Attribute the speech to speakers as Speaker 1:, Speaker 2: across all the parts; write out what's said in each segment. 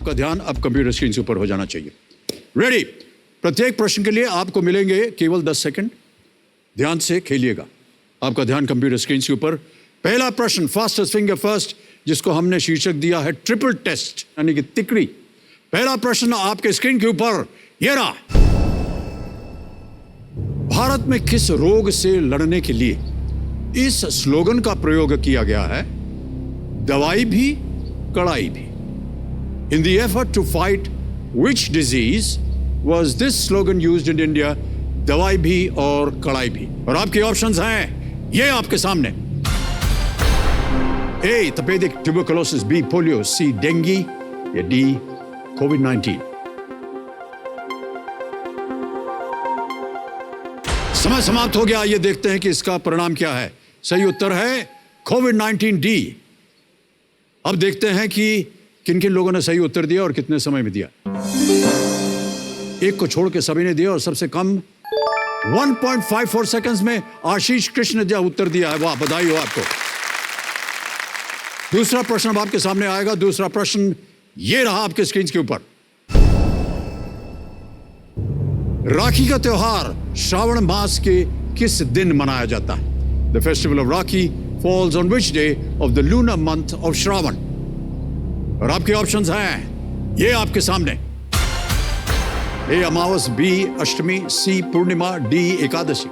Speaker 1: आपका ध्यान अब कंप्यूटर स्क्रीन से ऊपर हो जाना चाहिए। रेडी? प्रत्येक प्रश्न के लिए आपको मिलेंगे केवल 10 सेकंड। ध्यान से खेलिएगा। आपका ध्यान कंप्यूटर स्क्रीन से ऊपर। पहला प्रश्न, फास्टेस्ट फिंगर फर्स्ट, जिसको हमने शीर्षक दिया है ट्रिपल टेस्ट, यानी कि तिकड़ी। पहला प्रश्न आपके स्क्रीन के ऊपर ये रहा। भारत में किस रोग से लड़ने के लिए इस स्लोगन का प्रयोग किया गया है? दवाई भी कड़ाई भी। In the effort to fight which disease was this slogan used in India? दवाई भी और कड़ाई भी। और आपके ऑप्शंस हैं ये आपके सामने। A. तपेदिक tuberculosis, B. Polio, C. Dengue या D. कोविड-19। समय समाप्त हो गया। ये देखते हैं कि इसका परिणाम क्या है। सही उत्तर है कोविड-19 D। अब देखते हैं कि किन किन लोगों ने सही उत्तर दिया और कितने समय में दिया। एक को छोड़ के सभी ने दिया और सबसे कम 1.54 सेकंड्स में आशीष कृष्ण ने जो उत्तर दिया है, वाह, बधाई हो आपको। दूसरा प्रश्न अब आपके सामने आएगा। दूसरा प्रश्न ये रहा आपके स्क्रीन के ऊपर। राखी का त्योहार श्रावण मास के किस दिन मनाया जाता है? The festival of rakhi falls on which day of the lunar month of Shravan? और आपके ऑप्शंस हैं ये आपके सामने। ए. अमावस, B. अष्टमी, C. पूर्णिमा, D. एकादशी।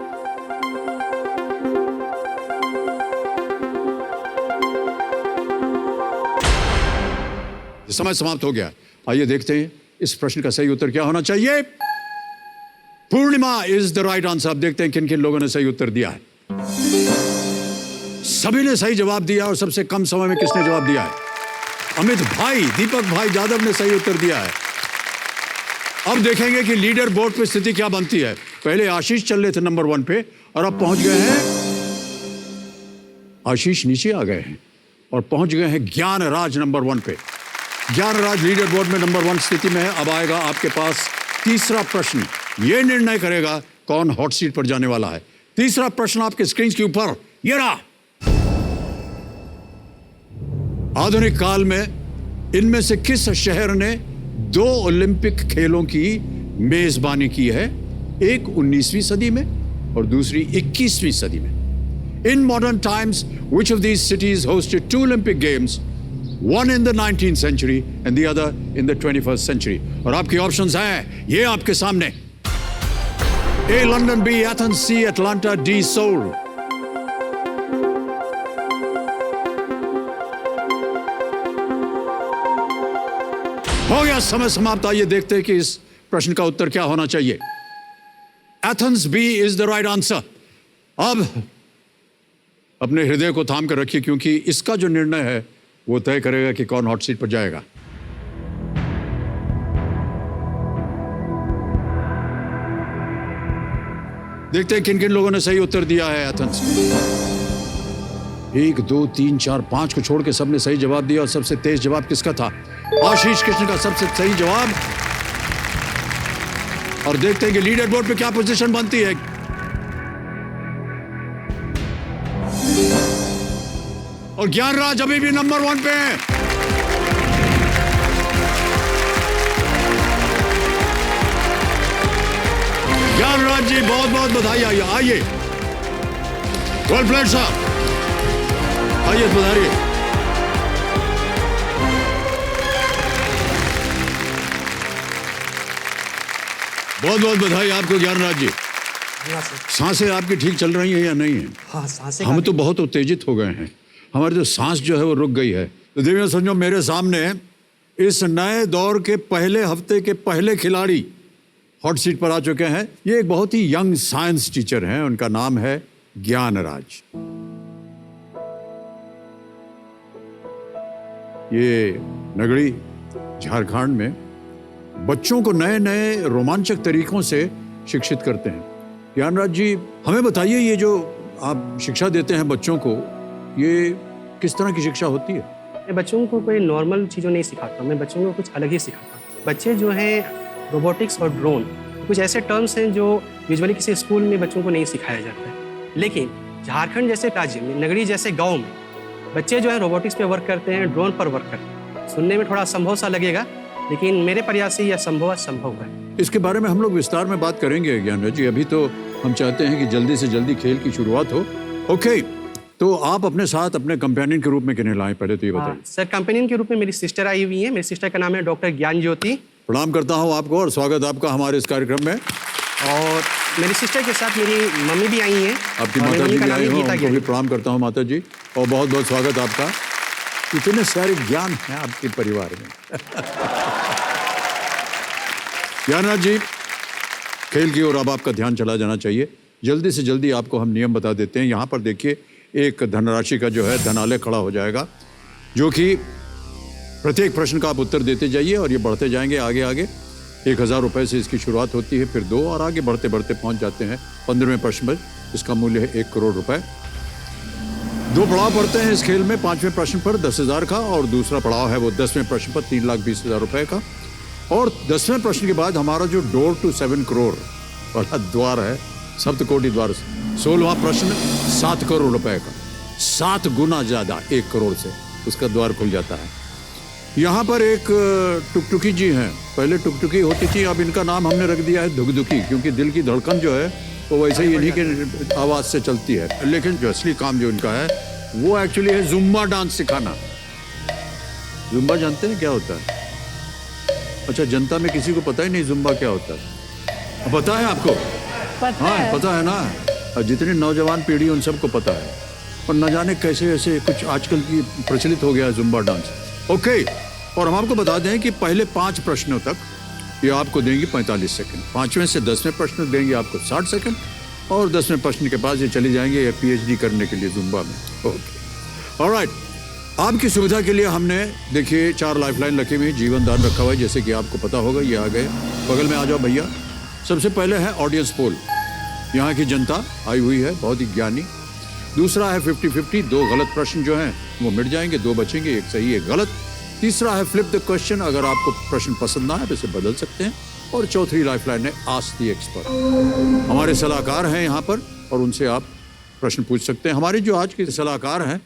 Speaker 1: समय समाप्त हो गया। आइए देखते हैं इस प्रश्न का सही उत्तर क्या होना चाहिए। पूर्णिमा इज द राइट आंसर। अब देखते हैं किन किन लोगों ने सही उत्तर दिया है। सभी ने सही जवाब दिया और सबसे कम समय में किसने जवाब दिया है? अमित भाई, दीपक भाई यादव ने सही उत्तर दिया है। अब देखेंगे कि लीडर बोर्ड पे स्थिति क्या बनती है। पहले आशीष चल रहे थे नंबर 1 पे और अब पहुंच गए हैं, आशीष नीचे आ गए हैं और पहुंच गए हैं ज्ञानराज नंबर 1 पे। ज्ञानराज लीडर बोर्ड में नंबर 1 स्थिति में है। अब आएगा आपके पास तीसरा प्रश्न। यह निर्णय करेगा कौन हॉट सीट पर जाने वाला है। तीसरा प्रश्न आपके स्क्रीन के ऊपर ये रहा। आधुनिक काल में इनमें से किस शहर ने 2 ओलंपिक खेलों की मेजबानी की है? एक 19वीं सदी में और दूसरी 21वीं सदी में। In modern times which of these cities hosted 2 Olympic games, one in the 19th century and the other in the 21st century? और आपके ऑप्शंस हैं ये आपके सामने। A. London, B. Athens, C. Atlanta, D. Seoul. हो गया समय समाप्त। आइए देखते हैं कि इस प्रश्न का उत्तर क्या होना चाहिए। Athens B is the right answer. अब अपने हृदय को थाम कर रखिए क्योंकि इसका जो निर्णय है वो तय करेगा कि कौन हॉट सीट पर जाएगा। देखते हैं किन किन लोगों ने सही उत्तर दिया है एथेंस। 1, 2, 3, 4, 5 को छोड़ के सबने सही जवाब दिया और सबसे तेज जवाब किसका था? आशीष कृष्ण का सबसे सही जवाब। और देखते हैं कि लीडर बोर्ड पे क्या पोजीशन बनती है। और ज्ञानराज अभी भी नंबर 1 पे है। ज्ञानराज जी बहुत बहुत बधाई। आइए, वेल प्लेड सर, आइए पधारिए। बहुत बहुत बधाई आपको ज्ञानराज जी। सांसें आपकी ठीक चल रही हैं या नहीं है?
Speaker 2: हाँ, सांसें
Speaker 1: हम तो बहुत उत्तेजित हो गए हैं। हमारी जो सांस जो है वो रुक गई है। तो देखिए समझो मेरे सामने इस नए दौर के पहले हफ्ते के पहले खिलाड़ी हॉट सीट पर आ चुके हैं। ये एक बहुत ही यंग साइंस टीचर हैं। उनका नाम है ज्ञानराज। ये नगड़ी झारखंड में बच्चों को नए नए रोमांचक तरीकों से शिक्षित करते हैं। ज्ञानराज जी हमें बताइए, ये जो आप शिक्षा देते हैं बच्चों को, ये किस तरह की शिक्षा होती है?
Speaker 2: मैं बच्चों को कोई नॉर्मल चीज़ों नहीं सिखाता, मैं बच्चों को कुछ अलग ही सिखाता हूँ। बच्चे जो हैं रोबोटिक्स और ड्रोन कुछ ऐसे टर्म्स हैं जो यूजुअली किसी स्कूल में बच्चों को नहीं सिखाया जाता है। लेकिन झारखंड जैसे राज्य में, नगरी जैसे गाँव में बच्चे जो है रोबोटिक्स पे वर्क करते हैं, ड्रोन पर वर्क करते हैं। सुनने में थोड़ा असंभव सा लगेगा, लेकिन मेरे प्रयास से यह संभव है।
Speaker 1: इसके बारे में हम लोग विस्तार में बात करेंगे ज्ञानराज जी। अभी तो हम चाहते हैं कि जल्दी से जल्दी खेल की शुरुआत हो। ओके, तो आप अपने साथ अपने कंपेनियन के रूप में किन्हें लाए, पहले तो ये बताइए।
Speaker 2: सर, कंपेनियन के रूप में मेरी सिस्टर आई हुई है। मेरी सिस्टर का नाम है डॉक्टर ज्ञान ज्योति।
Speaker 1: प्रणाम करता हूँ आपको और स्वागत आपका हमारे इस कार्यक्रम में।
Speaker 2: और मेरी सिस्टर के साथ मेरी मम्मी भी आई हैं।
Speaker 1: आपकी
Speaker 2: और मेरी
Speaker 1: माता
Speaker 2: मम्मी
Speaker 1: जी
Speaker 2: का
Speaker 1: भी
Speaker 2: नाम
Speaker 1: आए
Speaker 2: है
Speaker 1: हो,
Speaker 2: गीता
Speaker 1: उनको
Speaker 2: ज्ञान।
Speaker 1: भी प्रणाम करता हूँ माता जी, और बहुत बहुत स्वागत आपका। इतने सारे ज्ञान हैं आपके परिवार में। ज्ञानराज जी, खेल की ओर अब आपका ध्यान चला जाना चाहिए। जल्दी से जल्दी आपको हम नियम बता देते हैं। यहाँ पर देखिए, एक धनराशि का जो है धनालय खड़ा हो जाएगा, जो कि प्रत्येक प्रश्न का आप उत्तर देते जाइए और ये बढ़ते जाएंगे आगे आगे। 1000 रुपये से इसकी शुरुआत होती है, फिर 2 और आगे बढ़ते बढ़ते पहुंच जाते हैं 15वें प्रश्न पर। इसका मूल्य है 1 करोड़ रुपए। 2 पड़ाव पड़ते हैं इस खेल में। 5वें प्रश्न पर 10,000 का और दूसरा पड़ाव है वो 10वें प्रश्न पर 3,20,000 रुपए का। और 10वें प्रश्न के बाद हमारा जो डोर टू 7 करोड़ वाला द्वार है, सप्तकोटि द्वार, 16वां प्रश्न 7 करोड़ रुपए का, 7 गुना ज्यादा 1 करोड़ से उसका द्वार खुल जाता है। यहाँ पर एक टुकटुकी जी हैं। पहले टुकटुकी होती थी, अब इनका नाम हमने रख दिया है धुकधुकी, क्योंकि दिल की धड़कन जो है वो वैसे ही इन्हीं के आवाज से चलती है। लेकिन जो असली काम जो इनका है वो एक्चुअली है जुम्बा डांस सिखाना। जुम्बा जानते हैं क्या होता है? अच्छा, जनता में किसी को पता ही नहीं जुम्बा क्या होता है। पता है आपको? हाँ, पता है ना। और जितनी नौजवान पीढ़ी उन सबको पता है, और न जाने कैसे ऐसे कुछ आजकल की प्रचलित हो गया है जुम्बा डांस। ओके, और हम आपको बता दें कि पहले 5 प्रश्नों तक ये आपको देंगी 45 सेकंड। 5वें से 10वें प्रश्न देंगे आपको 60 सेकंड, और 10वें प्रश्न के पास ये चली जाएंगे PhD करने के लिए जुम्बा में। Okay, alright. आपकी सुविधा के लिए हमने देखिए 4 लाइफलाइन रखी हुई, जीवन दान रखा हुआ है, जैसे कि आपको पता होगा। ये आ गए, बगल में आ जाओ भैया। सबसे पहले है ऑडियंस पोल। यहाँ की जनता आई हुई है, बहुत ही ज्ञानी। दूसरा है 50-50, 2 गलत प्रश्न जो हैं वो मिट जाएंगे, 2 बचेंगे, 1 सही 1 गलत। तीसरा है फ्लिप द क्वेश्चन, अगर आपको प्रश्न पसंद ना आए तो इसे बदल सकते हैं। और चौथी लाइफलाइन है आस्क द एक्सपर्ट। हमारे सलाहकार हैं यहाँ पर और उनसे आप प्रश्न पूछ सकते हैं। हमारे जो आज के सलाहकार हैं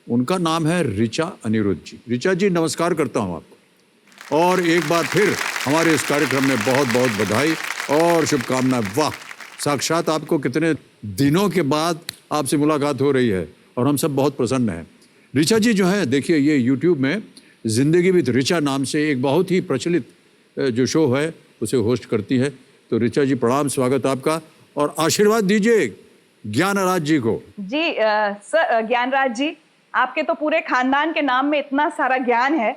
Speaker 1: उनका नाम है ऋचा अनिरुद्ध जी। ऋचा जी, नमस्कार करता हूँ आपको, और एक बार फिर हमारे इस कार्यक्रम में बहुत बहुत बधाई और शुभकामनाएं। वाह, साक्षात आपको कितने दिनों के बाद आपसे मुलाकात हो रही है और हम सब बहुत प्रसन्न हैं। ऋचा जी जो है, देखिए ये यूट्यूब में जिंदगी विद ऋचा नाम से एक बहुत ही प्रचलित जो शो है उसे होस्ट करती है। तो ऋचा जी प्रणाम, स्वागत आपका, और आशीर्वाद दीजिए ज्ञानराज जी को।
Speaker 3: जी सर, ज्ञानराज जी, आपके तो पूरे खानदान के नाम में इतना सारा ज्ञान है,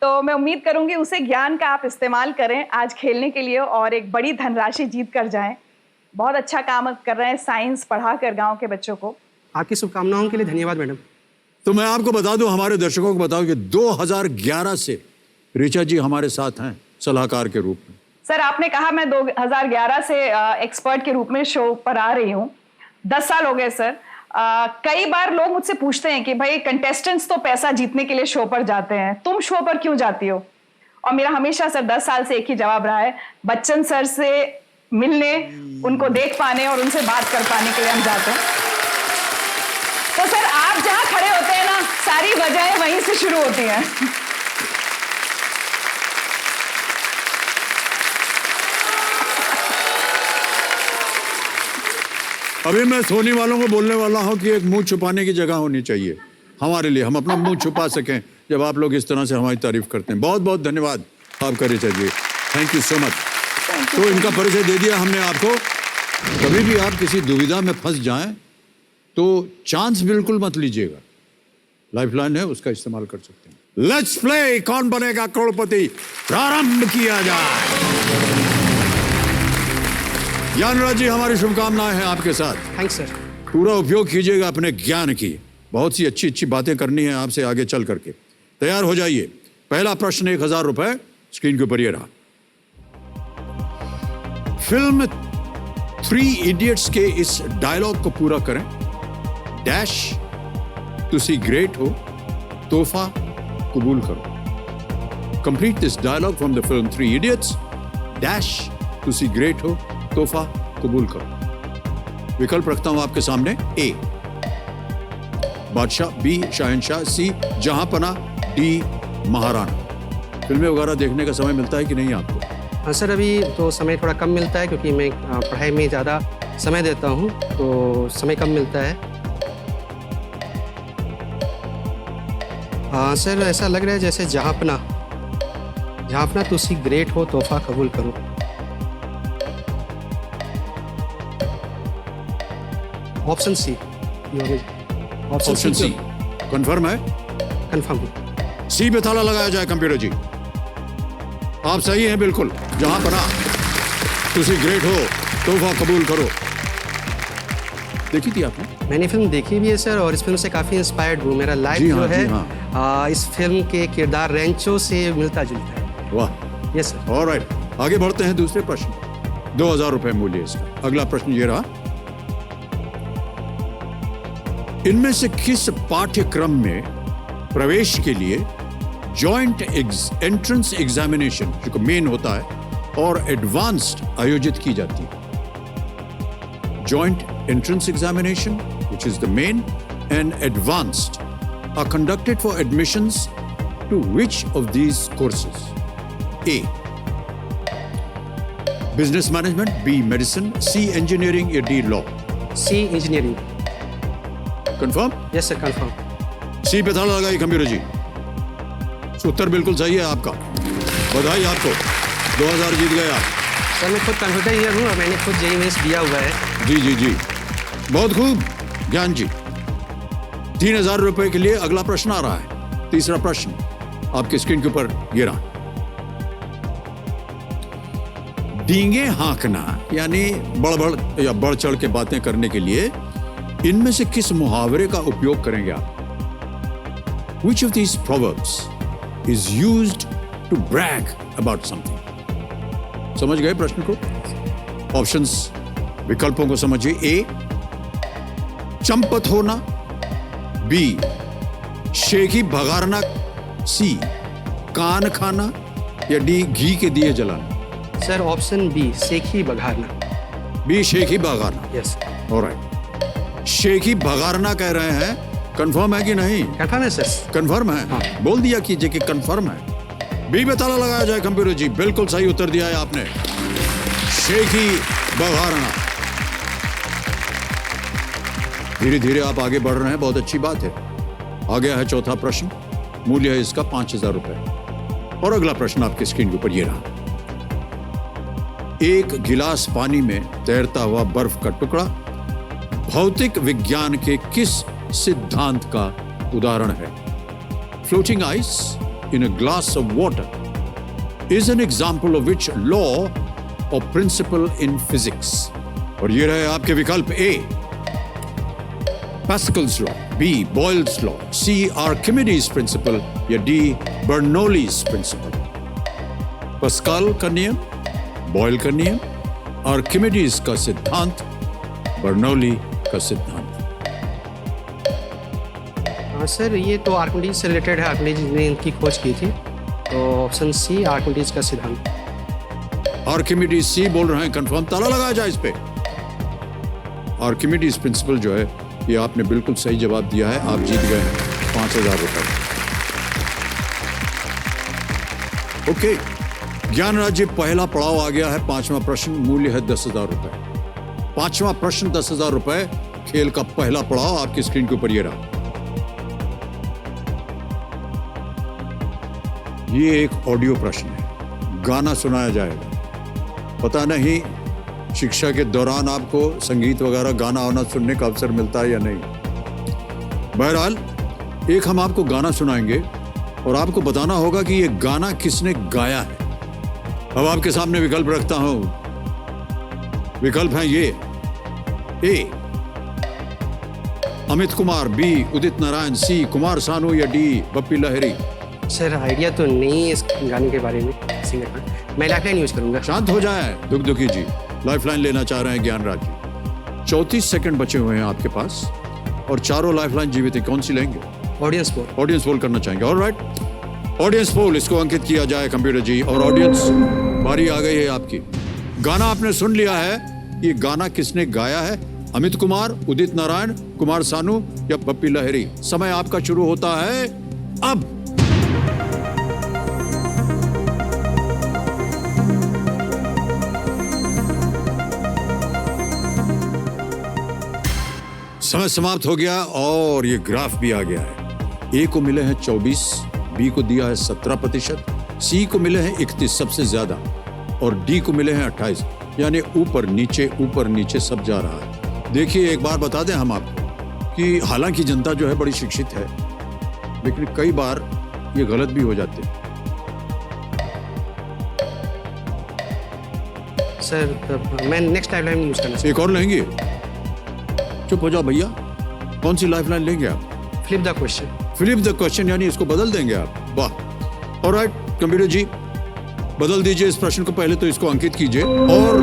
Speaker 3: तो मैं उम्मीद करूंगी उसे ज्ञान का आप इस्तेमाल करें आज खेलने के लिए और एक बड़ी धनराशि जीत कर जाएं। बहुत अच्छा काम कर रहे हैं, साइंस पढ़ा कर गाँव के बच्चों को।
Speaker 2: आपकी शुभकामनाओं के लिए धन्यवाद मैडम।
Speaker 1: तो मैं आपको बता दूं, हमारे दर्शकों को बताऊं कि 2011 से ऋचा जी हमारे साथ हैं सलाहकार के रूप में।
Speaker 3: सर, आपने कहा मैं 2011 से एक्सपर्ट के रूप में शो पर आ रही हूँ। 10 साल हो गए सर। कई बार लोग मुझसे पूछते हैं कि भाई कंटेस्टेंट्स तो पैसा जीतने के लिए शो पर जाते हैं, तुम शो पर क्यों जाती हो? और मेरा हमेशा सर 10 साल से एक ही जवाब रहा है, बच्चन सर से मिलने, उनको देख पाने और उनसे बात कर पाने के लिए हम जाते हैं। तो सर, आप जहां खड़े होते हैं ना, सारी वजहें वहीं से शुरू होती हैं।
Speaker 1: अभी मैं सोनी वालों को बोलने वाला हूं कि एक मुंह छुपाने की जगह होनी चाहिए हमारे लिए, हम अपना मुंह छुपा सकें जब आप लोग इस तरह से हमारी तारीफ करते हैं। बहुत बहुत धन्यवाद आपका ऋचा जी, थैंक यू सो मच। तो इनका परिचय दे दिया हमने आपको। कभी भी आप किसी दुविधा में फंस जाएं तो चांस बिल्कुल मत लीजिएगा, लाइफलाइन है उसका इस्तेमाल कर सकते हैं। लेट्स प्ले कौन बनेगा करोड़पति, प्रारंभ किया जाए। ज्ञानराज जी, हमारी शुभकामनाएं हैं आपके साथ।
Speaker 2: Thanks sir.
Speaker 1: पूरा उपयोग कीजिएगा अपने ज्ञान की, बहुत सी अच्छी अच्छी बातें करनी है आपसे आगे चल करके। तैयार हो जाइए। पहला प्रश्न 1000 रुपए स्क्रीन के ऊपर ये रहा। फिल्म 3 इडियट्स के इस डायलॉग को पूरा करें। डैश तुसी ग्रेट हो, तोहफा कबूल करो। Complete this dialogue from the film 3 idiots. Dash तुसी ग्रेट हो, तोहफा कबूल करो। विकल्प रखता हूं आपके सामने। ए बादशाह, बी शहंशाह, सी जहांपना, डी महाराणा। फिल्में वगैरह देखने का समय मिलता है कि नहीं आपको?
Speaker 2: हाँ सर, अभी तो समय थोड़ा कम मिलता है क्योंकि मैं पढ़ाई में ज़्यादा समय देता हूँ, तो समय कम मिलता है। हाँ सर, ऐसा लग रहा है जैसे जहाँपना तुसी ग्रेट हो तोहफा कबूल करो। Option C.
Speaker 1: Option C confirm है?
Speaker 2: कंफर्म।
Speaker 1: सी पे ताला लगाया जाए कंप्यूटर जी। आप सही हैं बिल्कुल। जहां पना तुसी ग्रेट हो तोहफा कबूल करो। देखी थी आपने?
Speaker 2: मैंने फिल्म देखी भी है सर, और इस फिल्म से काफ़ी इंस्पायर्ड हूँ। मेरा लाइफ
Speaker 1: जी
Speaker 2: जो
Speaker 1: हाँ,
Speaker 2: है
Speaker 1: जी हाँ।
Speaker 2: इस फिल्म के किरदार रेंचो से मिलता जुलता है।
Speaker 1: वाह।
Speaker 2: Yes sir.
Speaker 1: ऑलराइट, आगे बढ़ते हैं दूसरे प्रश्न। 2000 रुपए मूल्य इसका। अगला प्रश्न ये रहा, इनमें से किस पाठ्यक्रम में प्रवेश के लिए जॉइंट एंट्रेंस एग्जामिनेशन जो मेन होता है और एडवांस्ड आयोजित की जाती है? Joint entrance examination which is the main and advanced are conducted for admissions to which of these courses? A business management, B medicine, C engineering या D law?
Speaker 2: C engineering.
Speaker 1: Confirm?
Speaker 2: Yes sir, confirm.
Speaker 1: C पे ताला लगाइए computer जी। उत्तर बिल्कुल सही है आपका। बधाई आपको, 2000 जीत गए आप।
Speaker 2: सर मैं खुद कंप्यूटर इंजीनियर हूँ और मैंने खुद जेईई मेंस दिया हुआ है। जी
Speaker 1: जी जी, बहुत खूब ज्ञान जी। 3000 रुपए के लिए अगला प्रश्न आ रहा है। तीसरा प्रश्न आपके स्क्रीन के ऊपर ये रहा। डींगे हाँकना यानी बड़ या बढ़ चढ़ के बातें करने के लिए इनमें से किस मुहावरे का उपयोग करेंगे आप? Which of these proverbs is used to brag about something? समझ गए प्रश्न को? ऑप्शंस, विकल्पों को समझिए। ए चंपत होना, बी शेखी भगारना, सी कान खाना या डी घी के दिए जलाना?
Speaker 2: सर ऑप्शन बी, सेखी बघारना।
Speaker 1: बी शेखी भगारना।
Speaker 2: यस।
Speaker 1: ऑलराइट, शेखी भगारना कह रहे हैं, कंफर्म है कि नहीं?
Speaker 2: कंफर्म है सर।
Speaker 1: कंफर्म है?
Speaker 2: हाँ।
Speaker 1: बोल दिया कीजिए कि कंफर्म है। बी पे ताला लगाया जाए कंप्यूटर जी। बिल्कुल सही उत्तर दिया है आपने, शेखी बघारना। धीरे धीरे आप आगे बढ़ रहे हैं, बहुत अच्छी बात है। आ गया है चौथा प्रश्न, मूल्य है इसका 5000 रुपए। और अगला प्रश्न आपके स्क्रीन के ऊपर ये रहा। एक गिलास पानी में तैरता हुआ बर्फ का टुकड़ा भौतिक विज्ञान के किस सिद्धांत का उदाहरण है? Floating ice in a glass of water is an example of which law or principle in physics? और ये रहे आपके विकल्प। A Pascal's law, B Boyle's law, C Archimedes principle या डी बर्नौलीज प्रिंसिपल? पास्कल का नियम, बॉयल का नियम, आर्किमिडीज का सिद्धांत, बर्नौली का सिद्धांत?
Speaker 2: हाँ सर, ये तो आर्किमिडीज से रिलेटेड है। आर्किमिडीज ने इनकी खोज की थी, तो ऑप्शन सी आर्किमिडीज का सिद्धांत।
Speaker 1: आर्किमिडीज सी बोल रहे हैं, कंफर्म? ताला लगाया जाए इस पे। आर्किमिडीज प्रिंसिपल जो है, ये आपने बिल्कुल सही जवाब दिया है। आप जीत गए हैं 5000 रुपए। ओके, ज्ञान राज्य पहला पड़ाव आ गया है। पांचवा प्रश्न, मूल्य है 10,000 रुपए। पांचवा प्रश्न 10,000 रुपए, खेल का पहला पड़ाव आपकी स्क्रीन के ऊपर ये रहा। ये एक ऑडियो प्रश्न है, गाना सुनाया जाएगा। पता नहीं शिक्षा के दौरान आपको संगीत वगैरह गाना वाना सुनने का अवसर मिलता है या नहीं। बहरहाल एक हम आपको गाना सुनाएंगे और आपको बताना होगा कि ये गाना किसने गाया है। अब आपके सामने विकल्प रखता हूं। विकल्प हैं ये। ए अमित कुमार, बी उदित नारायण, सी कुमार सानू या D Bappi Lahiri?
Speaker 2: Sir idea तो नहीं है इस गाने के बारे में, सिंगर का। मैं लाइफलाइन यूज करूंगा।
Speaker 1: शांत हो जाए दुखी जी, लाइफलाइन लेना चाह रहे हैं ज्ञान राज जी। 34 सेकंड बचे हुए हैं आपके पास और चारों लाइफलाइन जीवित है। कौन सी लेंगे?
Speaker 2: Audience poll.
Speaker 1: ऑडियंस पोल करना चाहेंगे। ऑलराइट, ऑडियंस पोल, इसको अंकित किया जाए कंप्यूटर जी। और ऑडियंस, बारी आ गई है आपकी। गाना आपने सुन लिया है। ये गाना किसने गाया है? अमित कुमार, उदित नारायण, कुमार सानू या बप्पी लहरी? समय आपका शुरू होता है अब। समय समाप्त हो गया और ये ग्राफ भी आ गया है। ए को मिले हैं 24, बी को दिया है 17%, सी को मिले हैं 31 सबसे ज्यादा और डी को मिले हैं 28, यानी ऊपर नीचे सब जा रहा है। देखिए एक बार बता दें हम आपको कि हालांकि जनता जो है बड़ी शिक्षित है, लेकिन कई बार ये गलत भी हो जाते हैं।
Speaker 2: सर मैं नेक्स्ट लाइफलाइन यूज करना
Speaker 1: एक और लेंगे? चुप हो जाओ भैया, कौन सी लाइफलाइन लेंगे आप?
Speaker 2: Flip the question.
Speaker 1: Flip the question यानी इसको बदल देंगे आप? वाह। ऑलराइट कंप्यूटर जी, बदल दीजिए इस प्रश्न को, पहले तो इसको अंकित कीजिए और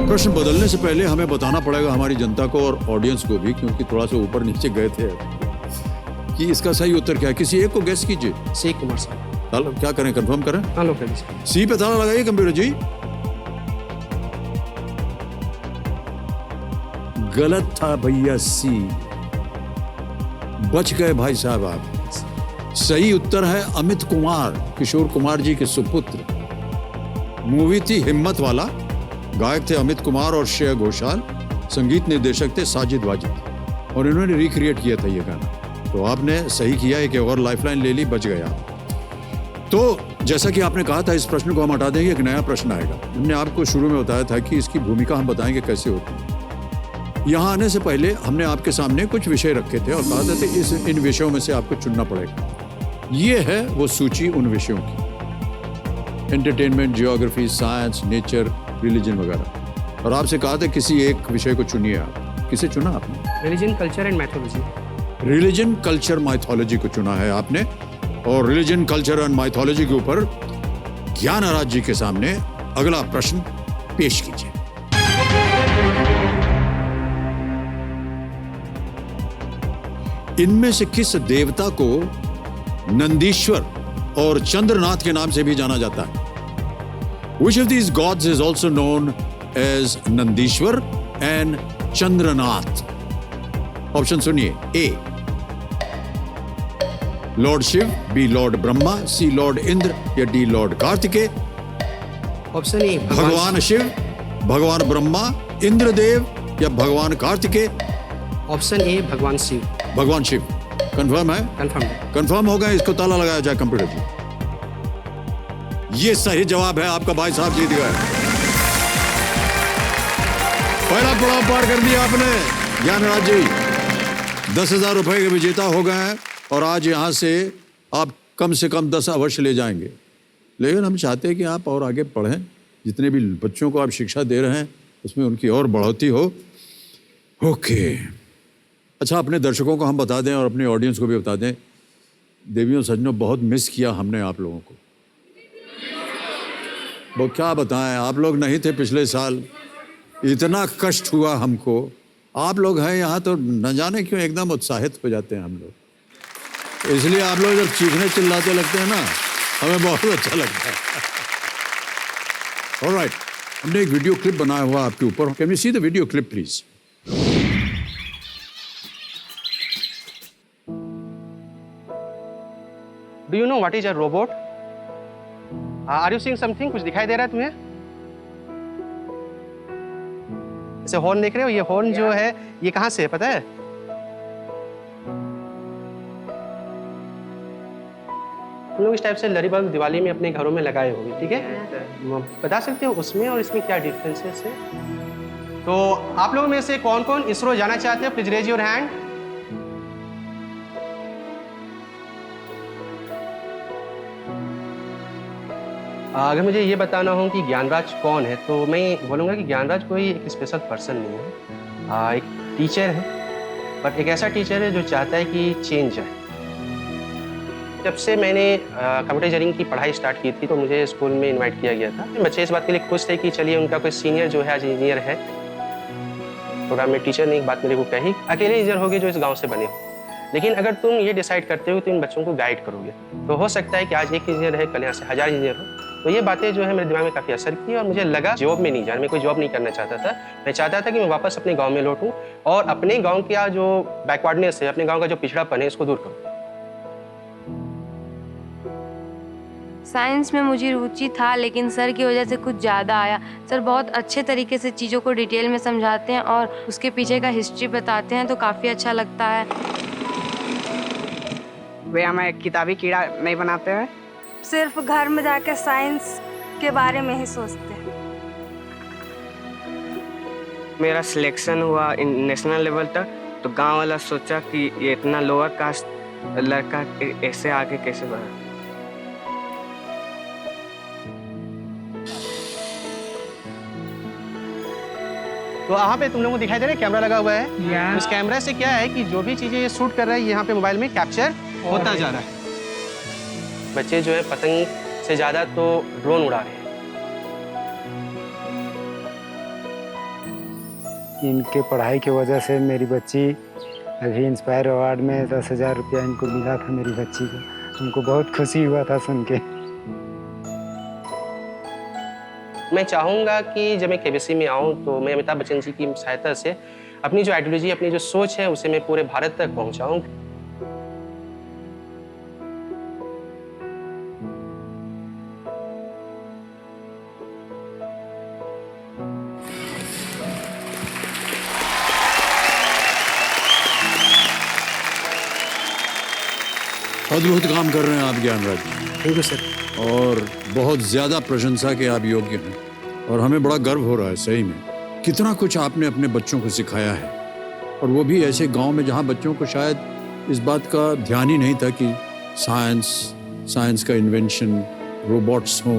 Speaker 1: प्रश्न बदलने से पहले हमें बताना पड़ेगा हमारी जनता को और ऑडियंस को भी, क्योंकि थोड़ा सा ऊपर नीचे गए थे, कि इसका सही उत्तर क्या है। किसी एक को गेस कीजिए।
Speaker 2: सी कुमार साहब।
Speaker 1: चलो क्या करें, कंफर्म करें?
Speaker 2: हाँ लोग कर दीजिए।
Speaker 1: सी पे ताला लगाइए कंप्यूटर जी। गलत था भैया, सी। बच गए भाई साहब आप। सही उत्तर है अमित कुमार, किशोर कुमार जी के सुपुत्र। मूवी थी हिम्मत वाला, गायक थे अमित कुमार और श्रेया घोषाल, संगीत निर्देशक थे साजिद वाजिद और इन्होंने रिक्रिएट किया था ये गाना। तो आपने सही किया, एक और लाइफलाइन ले ली, बच गया। तो जैसा कि आपने कहा था इस प्रश्न को हम हटा देंगे, एक नया प्रश्न आएगा। हमने आपको शुरू में बताया था कि इसकी भूमिका हम बताएंगे कैसे होती है। यहाँ आने से पहले हमने आपके सामने कुछ विषय रखे थे और कहा था इन विषयों में से आपको चुनना पड़ेगा। ये है वो सूची उन विषयों की, entertainment, geography, science, nature, religion वगैरह। और आपसे कहा था किसी एक विषय को चुनिए आप। किसे चुना आपने?
Speaker 2: Religion, culture and mythology.
Speaker 1: Religion, culture, mythology को चुना है आपने। और रिलीजन, कल्चर एंड माइथोलॉजी के ऊपर ज्ञानराज जी के सामने अगला प्रश्न पेश कीजिए। इनमें से किस देवता को नंदीश्वर और चंद्रनाथ के नाम से भी जाना जाता है? Which of these gods is also known as Nandishwar and Chandranath? Option सुनिए। A lord Shiva, B lord Brahma, C lord Indra या D lord Kartikeya.
Speaker 2: Option A
Speaker 1: भगवान शिव, भगवान ब्रह्मा, इंद्रदेव या भगवान कार्तिकेय।
Speaker 2: ऑप्शन ए भगवान शिव।
Speaker 1: भगवान शिव कंफर्म है?
Speaker 2: कंफर्म है।
Speaker 1: कंफर्म हो गया, इसको ताला लगाया जाए कंप्यूटर जी। ये सही जवाब है, आपका भाई साहब जीत गए। पहला पड़ाव पार कर दिया आपने। ज्ञानराज जी 10,000 रुपए के विजेता हो गए हैं और आज यहां से आप कम से कम 10 अवश्य ले जाएंगे। लेकिन हम चाहते हैं कि आप और आगे पढ़ें, जितने भी बच्चों को आप शिक्षा दे रहे हैं उसमें उनकी और बढ़ोतरी हो। ओके, अच्छा अपने दर्शकों को हम बता दें और अपने ऑडियंस को भी बता दें, देवियों सज्जनों, बहुत मिस किया हमने आप लोगों को। वो क्या बताएं, आप लोग नहीं थे पिछले साल, इतना कष्ट हुआ हमको। आप लोग हैं यहाँ तो न जाने क्यों एकदम उत्साहित हो जाते हैं हम लोग। इसलिए आप लोग जब चीखने चिल्लाते लगते हैं ना, हमें बहुत अच्छा लगता है। ऑलराइट, हमने एक वीडियो क्लिप बनाया हुआ आपके ऊपर। Can we see the video clip please?
Speaker 2: Do you know what is a robot? Are you seeing something? कुछ दिखाई दे रहा है तुम्हें? इसे हॉर्न देख रहे हो? ये हॉर्न जो है ये कहां से है पता है? हम लोग इस टाइप से लरी बल्ब दिवाली में अपने घरों में लगाए होंगे, ठीक है? बता सकते हो उसमें और इसमें क्या डिफरेंसेस है? तो आप लोगों में से कौन कौन इसरो जाना चाहते हैं? Please raise your hand. अगर मुझे ये बताना हो कि ज्ञानराज कौन है तो मैं बोलूँगा कि ज्ञानराज कोई एक स्पेशल पर्सन नहीं है। एक टीचर है, बट एक ऐसा टीचर है जो चाहता है कि चेंज आए। जब से मैंने कंप्यूटर इंजीनियरिंग की पढ़ाई स्टार्ट की थी तो मुझे स्कूल में इनवाइट किया गया था। बच्चे इस बात के लिए खुश थे कि चलिए उनका कोई सीनियर जो है आज इंजीनियर है। प्रोग्राम में टीचर ने एक बात मेरे को कही, अकेले इंजीनियर होगे जो इस गाँव से बने हो, लेकिन अगर तुम ये डिसाइड करते हो तो इन बच्चों को गाइड करोगे तो हो सकता है कि आज एक इंजीनियर है, कल यहाँ से 1000 इंजीनियर हो। तो ये बातें जो है मेरे दिमाग में काफ़ी असर की और मुझे लगा जॉब में नहीं जाना, मैं कोई जॉब नहीं करना चाहता था। मैं चाहता था कि मैं वापस अपने गांव में लौटूं और अपने गांव का जो बैकवर्डनेस है, अपने गांव का जो पिछड़ापन है, इसको दूर करूं।
Speaker 4: साइंस में मुझे रुचि था, लेकिन सर की वजह से कुछ ज़्यादा आया। सर बहुत अच्छे तरीके से चीज़ों को डिटेल में समझाते हैं और उसके पीछे का हिस्ट्री बताते हैं, तो काफ़ी अच्छा लगता है।
Speaker 5: वे हमें किताबी कीड़ा नहीं बनाते हैं।
Speaker 6: सिर्फ घर में जाके साइंस के बारे में ही सोचते हैं।
Speaker 5: मेरा सिलेक्शन हुआ नेशनल लेवल तक, तो गांव वाला सोचा कि ये इतना लोअर कास्ट लड़का ऐसे आगे कैसे बढ़ा।
Speaker 2: तो यहाँ पे तुम लोगों को दिखाई दे रहा है कैमरा लगा हुआ है। उस कैमरा से क्या है कि जो भी चीजें ये शूट कर रहा है यहाँ पे मोबाइल में कैप्चर होता जा रहा है। बच्चे जो है पतंग से ज्यादा तो ड्रोन उड़ा रहे हैं।
Speaker 7: इनके पढ़ाई की वजह से मेरी बच्ची अभी इंस्पायर अवार्ड में 10,000 रुपया इनको मिला था मेरी बच्ची को। उनको बहुत खुशी हुआ था सुन के।
Speaker 2: मैं चाहूँगा कि जब मैं केबीसी में आऊँ तो मैं अमिताभ बच्चन जी की सहायता से अपनी जो आइडियोलॉजी, अपनी जो सोच है उसे मैं पूरे भारत तक पहुँचाऊँ।
Speaker 1: अद्भुत काम कर रहे हैं आप ज्ञानराज जी,
Speaker 2: थैंक यू सर।
Speaker 1: और बहुत ज़्यादा प्रशंसा के आप योग्य हैं और हमें बड़ा गर्व हो रहा है सही में। कितना कुछ आपने अपने बच्चों को सिखाया है, और वो भी ऐसे गांव में जहां बच्चों को शायद इस बात का ध्यान ही नहीं था कि साइंस का इन्वेंशन, रोबोट्स हो,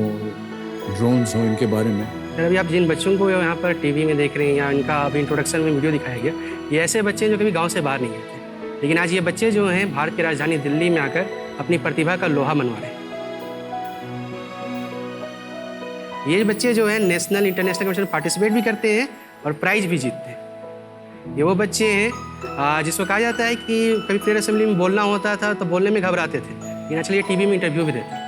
Speaker 1: ड्रोन्स हो, इनके बारे में।
Speaker 2: सर अभी आप जिन बच्चों को यहाँ पर टीवी में देख रहे हैं या इनका अभी इंट्रोडक्शन में वीडियो दिखाया गया, ये ऐसे बच्चे हैं जो कभी गाँव से बाहर नहीं गए थे, लेकिन आज ये बच्चे जो हैं भारत की राजधानी दिल्ली में आकर अपनी प्रतिभा का लोहा मनवा रहे हैं। ये बच्चे जो हैं नेशनल इंटरनेशनल कॉम्पिटिशन में पार्टिसिपेट भी करते हैं और प्राइज भी जीतते हैं। ये वो बच्चे हैं जिसको कहा जाता है कि कभी प्रेयर असेंबली में बोलना होता था तो बोलने में घबराते थे, लेकिन एक्चुअली ये टीवी में इंटरव्यू भी देते हैं।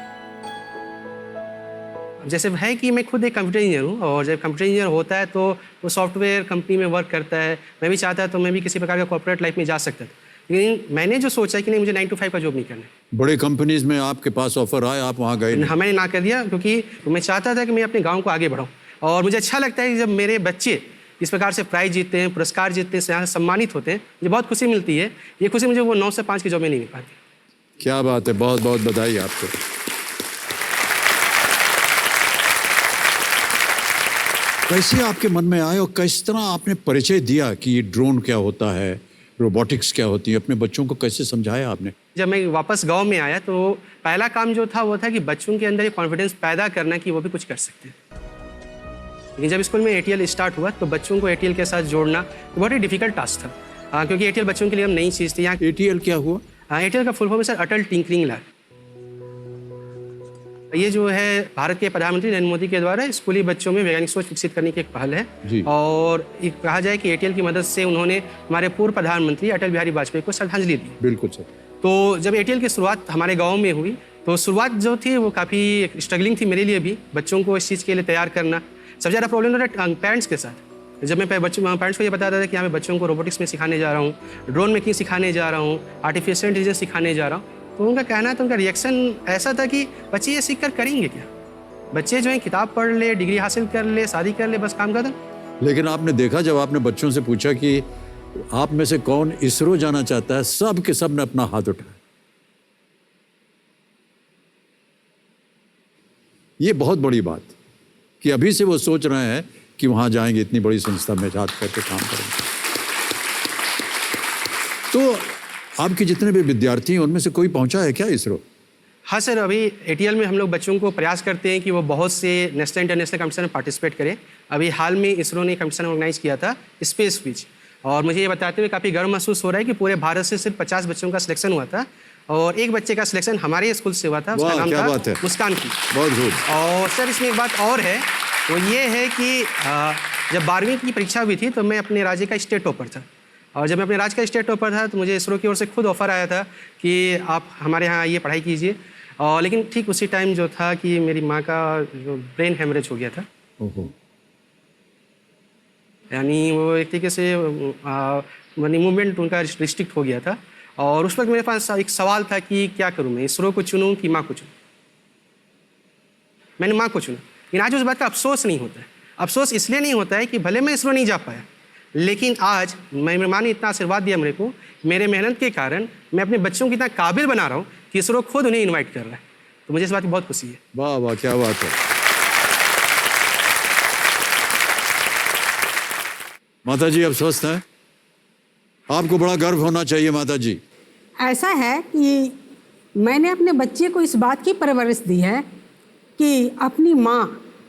Speaker 2: जैसे है कि मैं खुद एक कंप्यूटर इंजीनियर हूँ, और जब कंप्यूटर इंजीनियर होता है तो वो सॉफ्टवेयर कंपनी में वर्क करता है। मैं भी चाहता तो मैं भी किसी प्रकार का कॉर्पोरेट लाइफ में जा सकता था, लेकिन मैंने जो सोचा कि नहीं, मुझे 9 to 5 का जॉब नहीं करना है।
Speaker 1: बड़े कंपनीज में आपके पास ऑफर आए, आप वहाँ गए नहीं?
Speaker 2: हाँ, मैंने ना कर दिया, क्योंकि मैं चाहता था कि मैं अपने गांव को आगे बढ़ाऊं। और मुझे अच्छा लगता है कि जब मेरे बच्चे इस प्रकार से प्राइज जीतते हैं, पुरस्कार जीतते हैं, यहाँ सम्मानित होते हैं, मुझे बहुत खुशी मिलती है। ये खुशी मुझे वो 9 से 5 की जॉब में नहीं मिल पाती।
Speaker 1: क्या बात है, बहुत बहुत बधाई आपको। कैसे आपके मन में आए और किस तरह आपने परिचय दिया कि ये ड्रोन क्या होता है, रोबोटिक्स क्या होती है, अपने बच्चों को कैसे समझाया आपने?
Speaker 2: जब मैं वापस गांव में आया तो पहला काम जो था वो था कि बच्चों के अंदर ये कॉन्फिडेंस पैदा करना कि वो भी कुछ कर सकते हैं। लेकिन जब स्कूल में एटीएल स्टार्ट हुआ तो बच्चों को एटीएल के साथ जोड़ना बहुत ही डिफिकल्ट टास्क था, क्योंकि एटीएल बच्चों के लिए हम नई चीज़ थी। यहाँ
Speaker 1: एटीएल क्या हुआ?
Speaker 2: एटीएल का फुल फॉर्म है सर अटल टिंकरिंग लैब। ये जो है भारत के प्रधानमंत्री नरेंद्र मोदी के द्वारा स्कूली बच्चों में वैज्ञानिक सोच विकसित करने की एक पहल है
Speaker 1: जी।
Speaker 2: और एक कहा जाए कि एटीएल की मदद से उन्होंने हमारे पूर्व प्रधानमंत्री अटल बिहारी वाजपेयी को श्रद्धांजलि दी।
Speaker 1: बिल्कुल सर।
Speaker 2: तो जब एटीएल की शुरुआत हमारे गांव में हुई तो शुरुआत जो थी वो काफ़ी स्ट्रगलिंग थी मेरे लिए भी, बच्चों को इस चीज़ के लिए तैयार करना। सबसे ज़्यादा प्रॉब्लम था पेरेंट्स के साथ। जब मैं पेरेंट्स को ये बताता था कि मैं बच्चों को रोबोटिक्स में सिखाने जा रहा हूँ, ड्रोन मेकिंग सिखाने जा रहा हूँ, आर्टिफिशियल इंटेलिजेंस सिखाने जा रहा हूँ, तो उनका कहना था, उनका रिएक्शन ऐसा था कि बच्चे ये सीख कर करेंगे क्या? बच्चे जो है किताब पढ़ ले, डिग्री हासिल कर ले, शादी कर ले, बस काम खत्म।
Speaker 1: लेकिन आपने देखा जब आपने बच्चों से पूछा कि आप में से कौन इसरो जाना चाहता है, सब के सब ने अपना हाथ उठाया। ये बहुत बड़ी बात कि अभी से वो सोच रहे हैं कि वहां जाएंगे, इतनी बड़ी संस्था में हाथ करके काम करेंगे। तो आपके जितने भी विद्यार्थी हैं उनमें से कोई पहुंचा है क्या इसरो?
Speaker 2: हाँ सर, अभी एटीएल में हम लोग बच्चों को प्रयास करते हैं कि वो बहुत से नेशनल इंटरनेशनल कंपटीशन में पार्टिसिपेट करें। अभी हाल में इसरो ने कंपटीशन ऑर्गेनाइज किया था स्पेस क्विज, और मुझे ये बताते हुए काफ़ी गर्व महसूस हो रहा है कि पूरे भारत से सिर्फ 50 बच्चों का सिलेक्शन हुआ था और एक बच्चे का सिलेक्शन हमारे स्कूल से हुआ था। उसका नाम था मुस्कान की।
Speaker 1: बहुत गुड।
Speaker 2: और सर इसमें एक बात और है, वो ये है कि जब 12वीं की परीक्षा हुई थी तो मैं अपने राज्य का स्टेट टॉपर था, और जब मैं अपने राज्य का स्टेट टॉपर था तो मुझे इसरो की ओर से खुद ऑफर आया था कि आप हमारे यहाँ आइए, पढ़ाई कीजिए। और लेकिन ठीक उसी टाइम जो था कि मेरी माँ का जो ब्रेन हेमरेज हो गया था, यानी वो एक तरीके से मूवमेंट उनका रिस्ट्रिक्ट हो गया था। और उस वक्त मेरे पास एक सवाल था कि क्या करूं मैं, इसरो को चुनूं कि माँ को चुनूं। मैंने माँ को चुना। लेकिन आज उस बात का अफसोस नहीं होता है। अफसोस इसलिए नहीं होता है कि भले मैं इसरो नहीं जा पाया, लेकिन आज मेरी माँ ने इतना आशीर्वाद दिया मेरे को, मेरे मेहनत के कारण मैं अपने बच्चों को इतना काबिल बना रहा हूँ कि इसरो खुद उन्हें इन्वाइट कर रहा है। तो मुझे इस बात की बहुत खुशी है।
Speaker 1: वाह वाह, क्या बात है। माता जी अब स्वस्थ हैं? आपको बड़ा गर्व होना चाहिए माता जी।
Speaker 8: ऐसा है कि मैंने अपने बच्चे को इस बात की परवरिश दी है कि अपनी माँ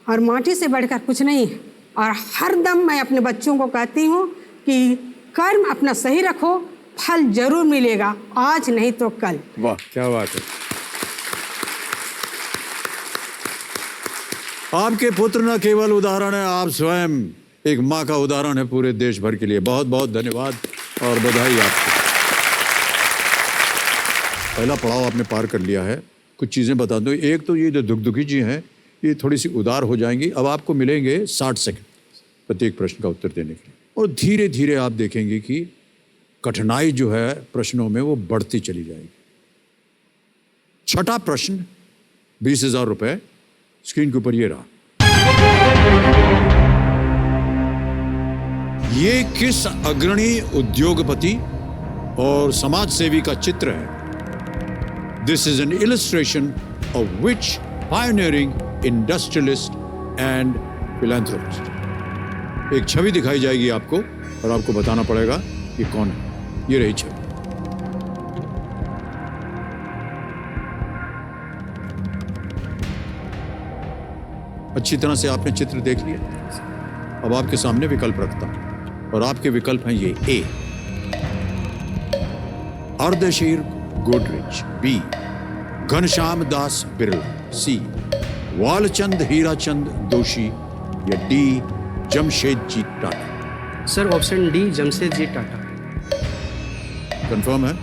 Speaker 8: और माटी से बढ़कर कुछ नहीं है, और हर दम मैं अपने बच्चों को कहती हूँ कि कर्म अपना सही रखो, फल जरूर मिलेगा, आज नहीं तो कल।
Speaker 1: वाह क्या बात है। आपके पुत्र न केवल उदाहरण है, आप स्वयं एक माँ का उदाहरण है पूरे देश भर के लिए। बहुत बहुत धन्यवाद और बधाई आपको। पहला पड़ाव आपने पार कर लिया है। कुछ चीज़ें बता दो। एक तो ये जो दुखी जी हैं ये थोड़ी सी उदार हो जाएंगी। अब आपको मिलेंगे 60 सेकंड प्रत्येक प्रश्न का उत्तर देने के लिए, और धीरे धीरे आप देखेंगे कि कठिनाई जो है प्रश्नों में वो बढ़ती चली जाएगी। छठा प्रश्न 20,000 रुपये स्क्रीन के ऊपर ये रहा। ये किस अग्रणी उद्योगपति और समाज सेवी का चित्र है? This is an illustration of which pioneering industrialist and philanthropist. एक छवि दिखाई जाएगी आपको और आपको बताना पड़ेगा ये कौन है। ये रही छवि। अच्छी तरह से आपने चित्र देख लिया। अब आपके सामने विकल्प रखता हूं और आपके विकल्प हैं ये: A Ardeshir Godrej, B Ghanshyam Das Birla, C Walchand Hirachand Doshi, या D Jamshedji Tata.
Speaker 2: Sir option D Jamshedji Tata.
Speaker 1: Confirm है?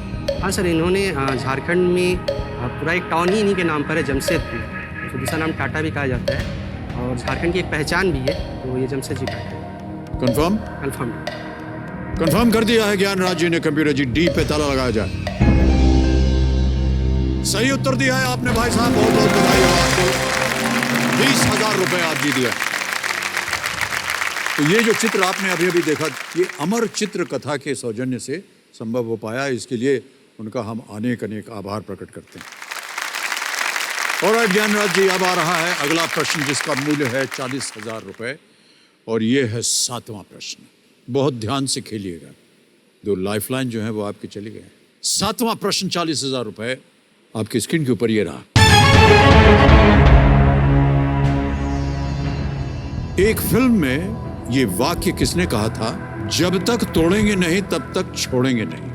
Speaker 2: हाँ सर, इन्होंने झारखंड में पूरा एक टाउन ही इन्हीं के नाम पर है, जमशेदपुर। तो दूसरा नाम टाटा भी कहा जाता है और झारखंड की एक पहचान भी है, तो ये Jamshedji Tata.
Speaker 1: Confirm?
Speaker 2: Confirm.
Speaker 1: Confirm कर दिया है ज्ञानराज जी ने। कंप्यूटर जी डी पे ताला लगाया जाए। सही उत्तर दिया है आपने भाई साहब, बहुत बहुत बधाई हो आपको। 20,000 रुपए आप जीत गए। तो ये जो चित्र आपने अभी अभी देखा, ये अमर चित्र कथा के सौजन्य से संभव हो पाया। इसके लिए उनका हम अनेक अनेक आभार प्रकट करते हैं। और ज्ञानराज जी, अब आ रहा है अगला प्रश्न जिसका मूल्य है 40,000 रुपए, और ये है 7वां प्रश्न। बहुत ध्यान से खेलिएगा, 2 लाइफलाइन जो है वो आपके चले गए। 7वां प्रश्न 40,000 रुपए आपकी स्क्रीन के ऊपर ये रहा। एक फिल्म में ये वाक्य किसने कहा था? जब तक तोड़ेंगे नहीं तब तक छोड़ेंगे नहीं।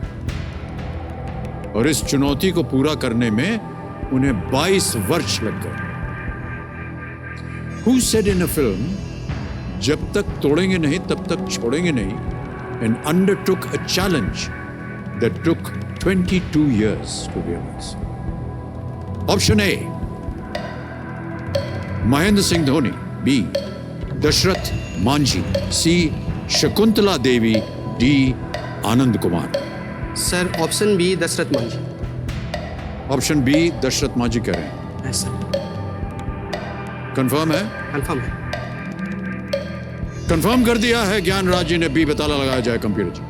Speaker 1: और इस चुनौती को पूरा करने में उन्हें 22 वर्ष लग गए। Who said in a film, जब तक तोड़ेंगे नहीं तब तक छोड़ेंगे नहीं, and undertook a challenge that took 22 years to realize? Option A Mahendra Singh Dhoni, B Dashrath Manjhi, C Shakuntala Devi, D Anand Kumar.
Speaker 2: Sir option B Dashrath Manjhi.
Speaker 1: Option B Dashrath Manjhi कह रहे हैं।
Speaker 2: है सर।
Speaker 1: कंफर्म है?
Speaker 2: कंफर्म है।
Speaker 1: कंफर्म कर दिया है ज्ञानराज जी ने। बी पे ताला लगाया जाए कंप्यूटर जी।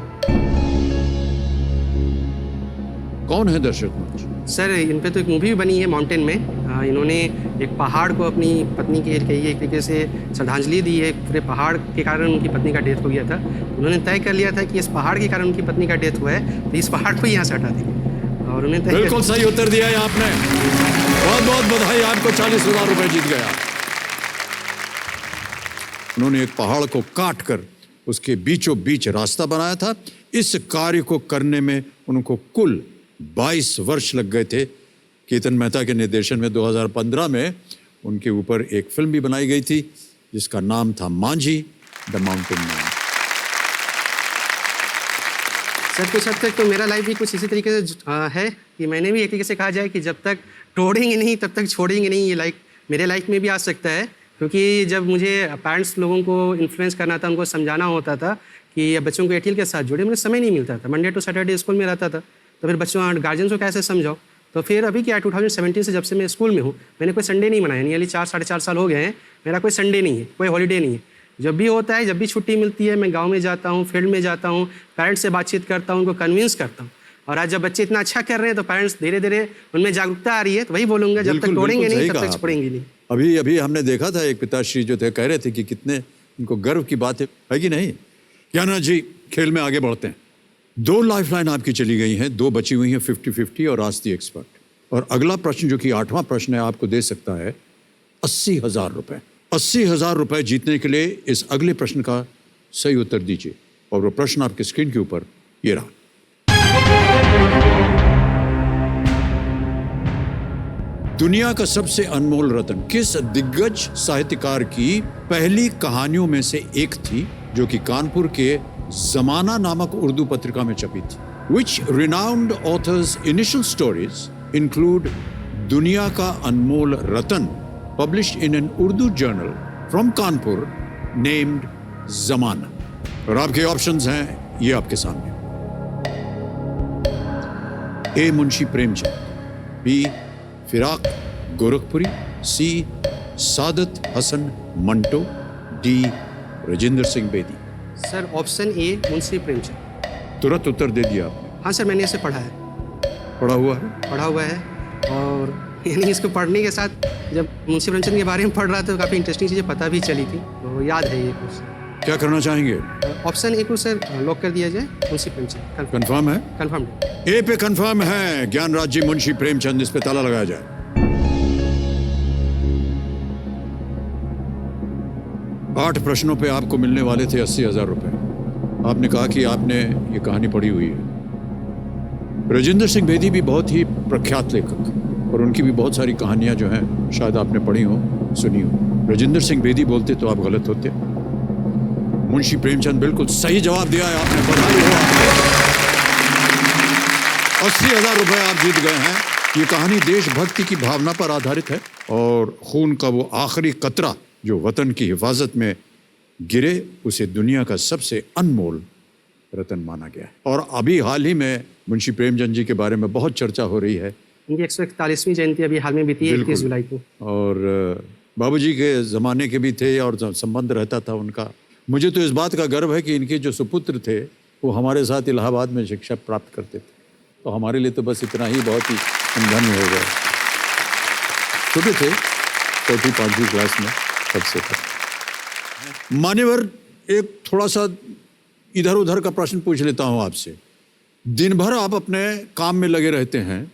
Speaker 1: कौन है दशरथ मांझी?
Speaker 2: सर इन पे तो एक मूवी भी बनी है माउंटेन में। इन्होंने एक पहाड़ को अपनी पत्नी के लिए एक तरीके से श्रद्धांजलि दी है। पूरे पहाड़ के कारण उनकी पत्नी का डेथ हो गया था। उन्होंने तय कर लिया था कि इस पहाड़ के कारण उनकी पत्नी का डेथ हुआ है, तो इस पहाड़ को यहाँ से हटा देंगे। और उन्हें
Speaker 1: बिल्कुल सही उत्तर दिया है आपने। बहुत बहुत बधाई, आपको 40,000 रुपए जीत गया। उन्होंने एक पहाड़ को काट कर उसके बीचों बीच रास्ता बनाया था। इस कार्य को करने में उनको कुल 22 वर्ष लग गए थे। केतन मेहता के निर्देशन में 2015 में उनके ऊपर एक फिल्म भी बनाई गई थी जिसका नाम था Manjhi the mountain man.
Speaker 2: Sir कुछ हद तक तो मेरा लाइफ भी कुछ इसी तरीके से है कि मैंने भी एक तरीके से कहा जाए कि जब तक तोड़ेंगे नहीं तब तक छोड़ेंगे नहीं। ये लाइफ मेरे लाइफ में भी आ सकता है, क्योंकि जब मुझे पेरेंट्स लोगों को इन्फ्लुएंस करना था, उनको समझाना होता था कि बच्चों को एटीएल के साथ जोड़े, मुझे समय नहीं मिलता था। मंडे टू सैटरडे स्कूल में रहता था, तो फिर बच्चों गार्जियंस को कैसे समझाओ। तो फिर अभी क्या 2017 से जब से मैं स्कूल में हूँ, मैंने कोई संडे नहीं मनाया। नियरली 4-4.5 साल हो गए हैं, मेरा कोई संडे नहीं है, कोई हॉलीडे नहीं है। जब भी होता है, जब भी छुट्टी मिलती है, मैं गाँव में जाता हूँ, फील्ड में जाता हूँ, पेरेंट्स से बातचीत करता हूँ, उनको कन्विंस करता हूँ। और आज जब बच्चे इतना अच्छा कर रहे हैं तो पेरेंट्स धीरे धीरे उनमें जागरूकता आ रही है। तो वही बोलूँगा, जब तक
Speaker 1: बिल्कुल,
Speaker 2: तोड़ेंगे
Speaker 1: बिल्कुल
Speaker 2: नहीं
Speaker 1: सही
Speaker 2: तब
Speaker 1: कहा
Speaker 2: तक
Speaker 1: आपने।
Speaker 2: छोड़ेंगे नहीं।
Speaker 1: अभी अभी हमने देखा था एक पिताश्री जो थे, कह रहे थे कि कितने उनको गर्व की बात है कि नहीं। ज्ञानराज जी, खेल में आगे बढ़ते हैं। 2 लाइफलाइन आपकी चली गई हैं, 2 बची हुई हैं, 50-50 और आस्क द एक्सपर्ट। और अगला प्रश्न जो कि 8वां प्रश्न है, आपको दे सकता है 80,000 रुपए। 80,000 रुपए जीतने के लिए इस अगले प्रश्न का सही उत्तर दीजिए। और वो प्रश्न आपके स्क्रीन के ऊपर ये रहा। दुनिया का सबसे अनमोल रत्न किस दिग्गज साहित्यकार की पहली कहानियों में से एक थी, जो कि कानपुर के जमाना नामक उर्दू पत्रिका में छपी थी? Which renowned author's initial stories include दुनिया का अनमोल रत्न, published in an Urdu journal from Kanpur named जमाना? और आपके ऑप्शंस हैं ये आपके सामने। ए Munshi Premchand, B Firaq Gorakhpuri, C Saadat Hasan Manto, D Rajendra Singh Bedi.
Speaker 2: Sir option A Munshi Premchand.
Speaker 1: तुरंत उत्तर दे दिया आपने।
Speaker 2: हाँ सर, मैंने इसे पढ़ा है,
Speaker 1: पढ़ा हुआ है?
Speaker 2: पढ़ा हुआ है। और यानी इसको पढ़ने के साथ जब मुंशी प्रेमचंद के बारे में पढ़ रहा था तो काफ़ी इंटरेस्टिंग चीज़ें पता भी चली थी, तो याद है ये कुछ।
Speaker 1: क्या करना चाहेंगे?
Speaker 2: ऑप्शन ए को सर लॉक कर दिया जाए, मुंशी प्रेमचंद।
Speaker 1: कंफर्म है?
Speaker 2: कंफर्म।
Speaker 1: ए पे कंफर्म है। ज्ञानराज जी, मुंशी प्रेमचंद, इस पे ताला लगाया जाए। आठ प्रश्नों पे आपको मिलने वाले थे 80,000 रुपए। आपने कहा कि आपने ये कहानी पढ़ी हुई है। राजेंद्र सिंह बेदी भी बहुत ही प्रख्यात लेखक, और उनकी भी बहुत सारी कहानियां जो हैं शायद आपने पढ़ी हो, सुनी हो। राजेंद्र सिंह बेदी बोलते तो आप गलत होते। मुंशी प्रेमचंद बिल्कुल सही जवाब दिया है आपने। बधाई हो आपको। 80,000 रुपए आप जीत गए हैं। ये कहानी देशभक्ति की भावना पर आधारित है, और खून का वो आखिरी कतरा जो वतन की हिफाजत में गिरे, उसे दुनिया का सबसे अनमोल रतन माना गया है। और अभी हाल ही में मुंशी प्रेमचंद जी के बारे में बहुत चर्चा हो रही है।
Speaker 2: उनकी 141वीं जयंती अभी हाल में बीती है, 31 जुलाई को।
Speaker 1: और बाबूजी के ज़माने के भी थे और संबंध रहता था उनका। मुझे तो इस बात का गर्व है कि इनके जो सुपुत्र थे वो हमारे साथ इलाहाबाद में शिक्षा प्राप्त करते थे। तो हमारे लिए तो बस इतना ही बहुत ही धन्य हो गया। छोटे थे, 4ठी-5वीं क्लास में सबसे था। मान्यवर, एक थोड़ा सा इधर उधर का प्रश्न पूछ लेता हूँ आपसे। दिन भर आप अपने काम में लगे रहते हैं,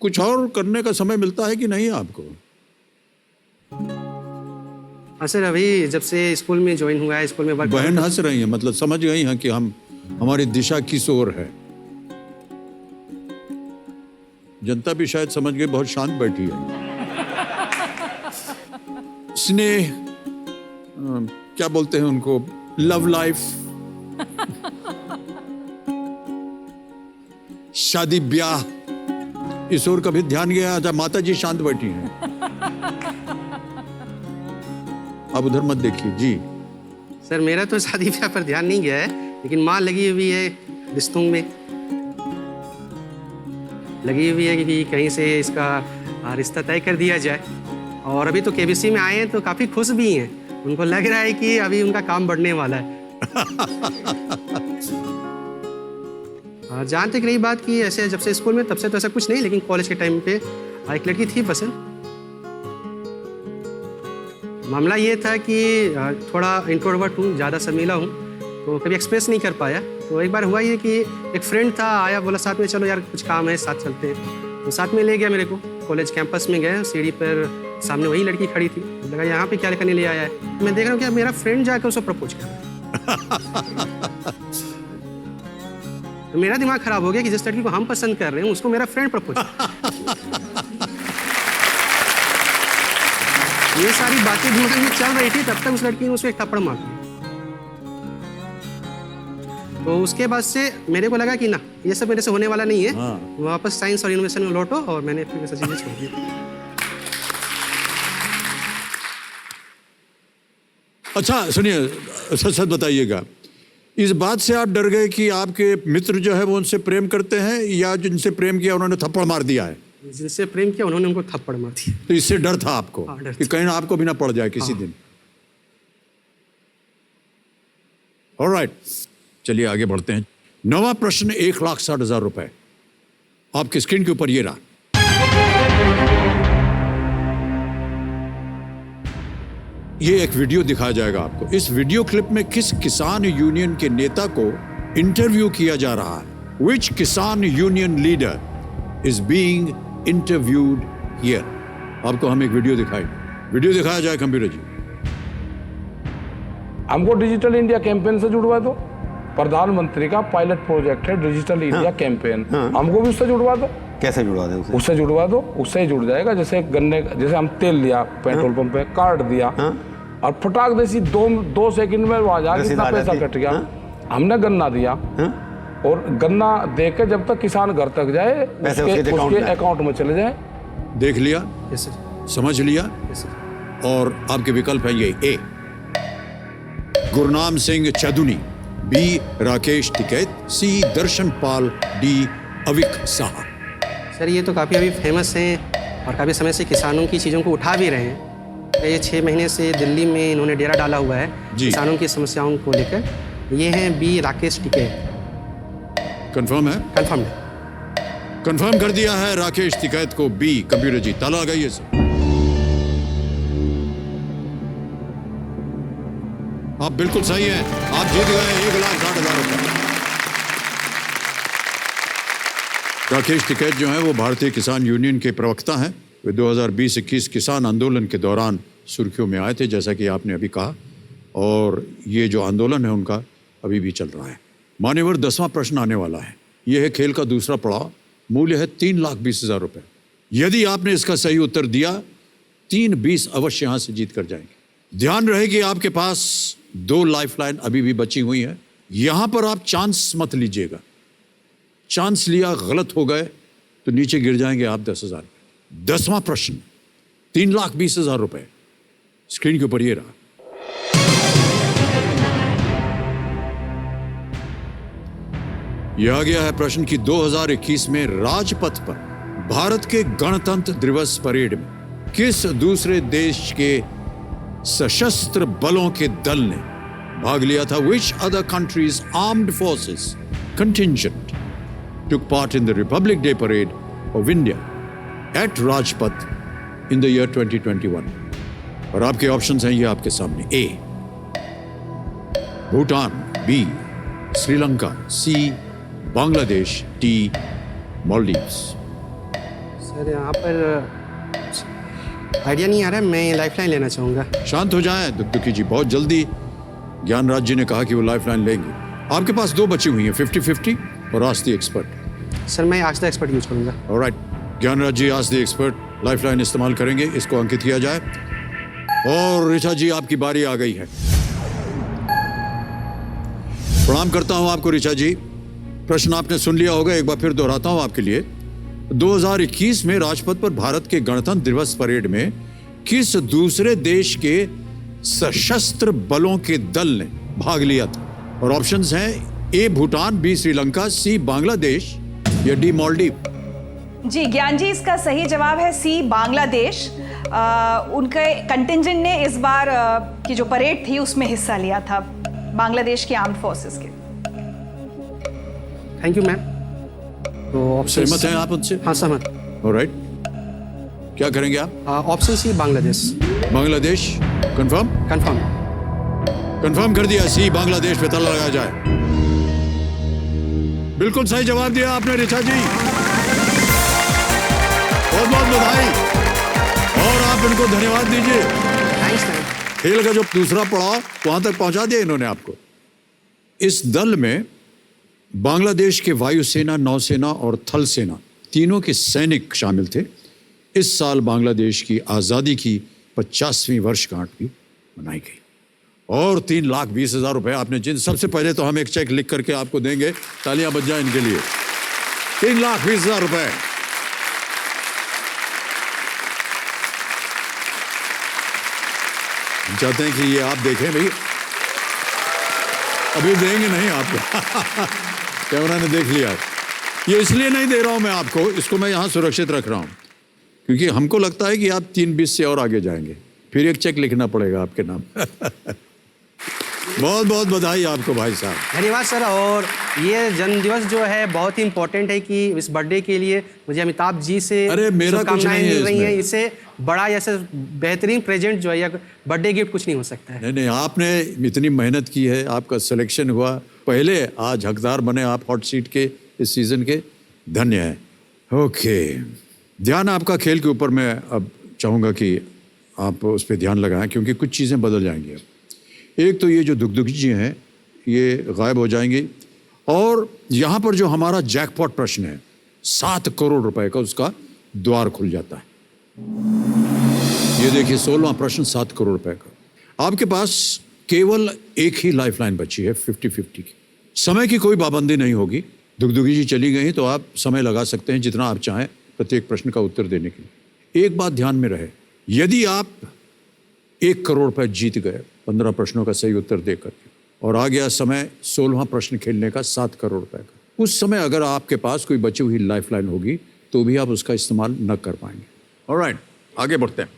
Speaker 1: कुछ और करने का समय मिलता है कि नहीं आपको?
Speaker 2: हाँ सर, अभी जब से स्कूल में ज्वाइन हुआ है, स्कूल में वर्क।
Speaker 1: बहन हंस रही है, मतलब समझ गई हैं कि हमारी दिशा किस ओर है। जनता भी शायद समझ गई, बहुत शांत बैठी है। स्नेह, क्या बोलते हैं उनको, लव लाइफ, शादी ब्याह, इस ओर कभी ध्यान गया? अच्छा, माता जी शांत बैठी हैं, अब उधर मत देखिए जी।
Speaker 2: सर मेरा तो शादी ब्याह पर ध्यान नहीं गया है, लेकिन माँ लगी हुई है रिश्तों में, लगी हुई है कि कहीं से इसका रिश्ता तय कर दिया जाए। और अभी तो केबीसी में आए हैं तो काफ़ी खुश भी हैं, उनको लग रहा है कि अभी उनका काम बढ़ने वाला है। जहाँ तक रही बात कि ऐसे जब से स्कूल में, तब से तो ऐसा कुछ नहीं, लेकिन कॉलेज के टाइम पे एक लड़की थी पसंद। मामला ये था कि थोड़ा इंट्रोवर्ट हूँ, ज़्यादा शर्मीला हूँ, तो कभी एक्सप्रेस नहीं कर पाया। तो एक बार हुआ ये कि एक फ्रेंड था, आया, बोला साथ में चलो यार, कुछ काम है, साथ चलते हैं। तो साथ में ले गया मेरे को, कॉलेज कैंपस में गए, सीढ़ी पर सामने वही लड़की खड़ी थी। लगा यहाँ पे क्या करने ले आया है। मैं देख रहा हूँ कि मेरा फ्रेंड जाकर उसको प्रपोज कर रहा है। तो मेरा दिमाग खराब हो गया कि जिस लड़की को हम पसंद कर रहे हैं उसको मेरा फ्रेंड प्रपोज। ये सारी बातें दिमाग में चल रही थी, तब तक उस लड़की ने उसको एक थप्पड़ मार दिया। तो उसके बाद से मेरे को लगा कि ना, ये सब मेरे से होने वाला नहीं है।
Speaker 1: हाँ।
Speaker 2: वापस साइंस और इनोवेशन में लौटो, और मैंने फिर ये सब चीजें छोड़ दी।
Speaker 1: अच्छा सुनिए, सच सच बताइएगा, इस बात से आप डर गए कि आपके मित्र जो है वो उनसे प्रेम करते हैं, या जिनसे प्रेम किया उन्होंने थप्पड़ मार दिया है?
Speaker 2: जिनसे प्रेम किया उन्होंने उनको थप्पड़ मार दिया।
Speaker 1: तो इससे डर था आपको
Speaker 2: हाँ, डर
Speaker 1: कि
Speaker 2: था।
Speaker 1: कहीं आपको भी ना पड़ जाए किसी दिन। ऑलराइट, चलिए आगे बढ़ते हैं। 9वां प्रश्न 1,60,000 रुपए आपकी स्क्रीन के ऊपर ये रहा। ये एक वीडियो दिखाया जाएगा आपको। इस वीडियो क्लिप में किस किसान यूनियन के नेता को इंटरव्यू किया जा रहा है? Which किसान union leader is being interviewed here? आपको हम एक वीडियो दिखाएंगे। वीडियो दिखाया जाए कंप्यूटर जी।
Speaker 9: हमको डिजिटल इंडिया कैंपेन से जुड़वा दो। प्रधानमंत्री का पायलट प्रोजेक्ट है डिजिटल इंडिया कैंपेन, हमको भी उससे जुड़वा दो।
Speaker 10: कैसे जुड़वा दें उसे?
Speaker 9: उससे जुड़वा दो, उससे ही जुड़ जाएगा। जैसे गन्ने, जैसे हम तेल लिया पेट्रोल पंप पे, कार्ड दिया और फटाक देसी दो सेकंड में आ जाएगा कितना पैसा कट गया। हमने गन्ना दिया और गन्ना दे के जब तक किसान घर तक जाए उसके अकाउंट में चले जाए।
Speaker 1: देख लिया?
Speaker 2: Yes sir.
Speaker 1: समझ लिया?
Speaker 2: Yes sir.
Speaker 1: और आपके विकल्प है ये: ए गुरनाम सिंह चदुनी, बी राकेश टिकैत, सी दर्शन पाल, डी अविक साहा।
Speaker 2: सर ये तो काफ़ी अभी फेमस हैं और काफ़ी समय से किसानों की चीज़ों को उठा भी रहे हैं। ये 6 महीने से दिल्ली में इन्होंने डेरा डाला हुआ है किसानों की समस्याओं को लेकर। ये हैं बी राकेश टिकैत।
Speaker 1: कंफर्म है?
Speaker 2: कंफर्म है।
Speaker 1: कंफर्म कर दिया है राकेश टिकैत को बी। कंप्यूटर जी ताला लगाइए सर। आप बिल्कुल सही हैं, आप जीत गए 1,60,000 रुपए। राकेश टिकैत जो है वो भारतीय किसान यूनियन के प्रवक्ता हैं। वे 2020-21 किसान आंदोलन के दौरान सुर्खियों में आए थे, जैसा कि आपने अभी कहा, और ये जो आंदोलन है उनका अभी भी चल रहा है। मान्यवर 10वां प्रश्न आने वाला है। यह है खेल का दूसरा पड़ाव। मूल्य है 3,20,000 रुपए। यदि आपने इसका सही उत्तर दिया 3,20 अवश्य यहां से जीत कर जाएंगे। ध्यान रहे कि आपके पास 2 लाइफलाइन अभी भी बची हुई हैं। यहां पर आप चांस मत लीजिएगा। चांस लिया, गलत हो गए तो नीचे गिर जाएंगे आप 10,000। 10वां प्रश्न 3,20,000 रुपए स्क्रीन के ऊपर ये रहा। यह आ गया है प्रश्न कि 2021 में राजपथ पर भारत के गणतंत्र दिवस परेड में किस दूसरे देश के सशस्त्र बलों के दल ने भाग लिया था? Which other countries' armed forces contingent took part in the Republic Day parade of India at Rajpath in the year 2021? और आपके ऑप्शंस हैं ये आपके सामने। ए भूटान, बी श्रीलंका, सी बांग्लादेश, डी मालदीव्स।
Speaker 2: सर यहाँ पर आइडिया नहीं आ रहा है, मैं लाइफलाइन लेना चाहूँगा।
Speaker 1: शांत हो जाएं दुखी जी, बहुत जल्दी ज्ञानराज जी ने कहा कि वो लाइफलाइन लेंगे। आपके पास 2 बची हुई हैं, 50-50 और आस्क द एक्सपर्ट।
Speaker 2: सर मैं आस्क द एक्सपर्ट यूज करूँगा।
Speaker 1: Alright, Gyanraj ji ask the expert lifeline इस्तेमाल करेंगे। इसको अंकित किया जाए। और ऋचा जी आपकी बारी आ गई है। प्रणाम करता हूं आपको ऋचा जी। प्रश्न आपने सुन लिया होगा, एक बार फिर दोहराता हूं आपके लिए। 2021 में राजपथ पर भारत के गणतंत्र दिवस परेड में किस दूसरे देश के सशस्त्र बलों के दल ने भाग लिया था? और ऑप्शंस हैं ए भूटान, बी श्रीलंका, सी बांग्लादेश या डी मालदीव।
Speaker 3: जी ज्ञान जी, इसका सही जवाब है सी बांग्लादेश। उनके कंटिंजेंट ने इस बार की जो परेड थी उसमें हिस्सा लिया था, बांग्लादेश के आर्म्ड फोर्सेस के।
Speaker 2: Thank you ma'am. तो ऑप्शन
Speaker 1: सहमत हैं आप उनसे?
Speaker 2: हाँ सहमत।
Speaker 1: ऑलराइट, क्या करेंगे आप?
Speaker 2: Option C Bangladesh.
Speaker 1: Bangladesh confirm?
Speaker 2: Confirm.
Speaker 1: Confirm कर दिया, सी बांग्लादेश पे ताला लगाया जाए। बिल्कुल सही जवाब दिया आपने ऋचा जी, बहुत बहुत बधाई। और आप इनको धन्यवाद दीजिए।
Speaker 2: Thanks ma'am.
Speaker 1: खेल का जो दूसरा पड़ाव वहां तक पहुंचा दिया इन्होंने आपको। इस दल में बांग्लादेश के वायुसेना, नौसेना और थल सेना तीनों के सैनिक शामिल थे। इस साल बांग्लादेश की आज़ादी की 50वीं वर्षगांठ भी मनाई गई। और 3,20,000 रुपए आपने जिन सबसे पहले तो हम एक चेक लिख करके आपको देंगे, तालियां बज जाए इनके लिए। 3,20,000 रुपए। हम चाहते हैं कि ये आप देखें भाई, अभी देंगे नहीं आपको। कैमरा ने देख लिया। ये इसलिए नहीं दे रहा हूं मैं आपको, इसको मैं यहाँ सुरक्षित रख रहा हूँ क्योंकि हमको लगता है कि आप 3-20 से और आगे जाएंगे, फिर एक चेक लिखना पड़ेगा आपके नाम। बहुत बहुत बधाई आपको भाई साहब।
Speaker 2: धन्यवाद सर। और ये जन्मदिवस जो है बहुत ही इम्पोर्टेंट है कि इस बर्थडे के लिए मुझे अमिताभ जी से
Speaker 1: अरे मेरा कुछ
Speaker 2: शुभकामनाएं
Speaker 1: नहीं है
Speaker 2: मिल रही हैं।
Speaker 1: इसमें।
Speaker 2: इससे बड़ा जैसे बेहतरीन प्रेजेंट जो है या बर्थडे गिफ्ट कुछ नहीं हो सकता है।
Speaker 1: नहीं नहीं, आपने इतनी मेहनत की है, आपका सिलेक्शन हुआ, पहले आज हकदार बने आप हॉट सीट के इस सीजन के, धन्य है। ओके, ध्यान आपका खेल के ऊपर मैं अब चाहूँगा कि आप उस पर ध्यान लगाएं क्योंकि कुछ चीज़ें बदल जाएंगी अब। एक तो ये जो दुगदुगी जी हैं ये गायब हो जाएंगी और यहाँ पर जो हमारा जैकपॉट प्रश्न है 7 करोड़ रुपए का, उसका द्वार खुल जाता है। ये देखिए 16वां प्रश्न 7 करोड़ रुपए का। आपके पास केवल एक ही लाइफलाइन बची है 50-50 की। समय की कोई पाबंदी नहीं होगी। दुगदुगी जी चली गई तो आप समय लगा सकते हैं जितना आप चाहें प्रत्येक प्रश्न का उत्तर देने के लिए। एक बात ध्यान में रहे, यदि आप 1 करोड़ रुपए जीत गए 15 प्रश्नों का सही उत्तर देकर और आ गया समय 16वां प्रश्न खेलने का 7 करोड़ रुपए का, उस समय अगर आपके पास कोई बची हुई लाइफलाइन होगी तो भी आप उसका इस्तेमाल न कर पाएंगे। ऑलराइट, आगे बढ़ते हैं।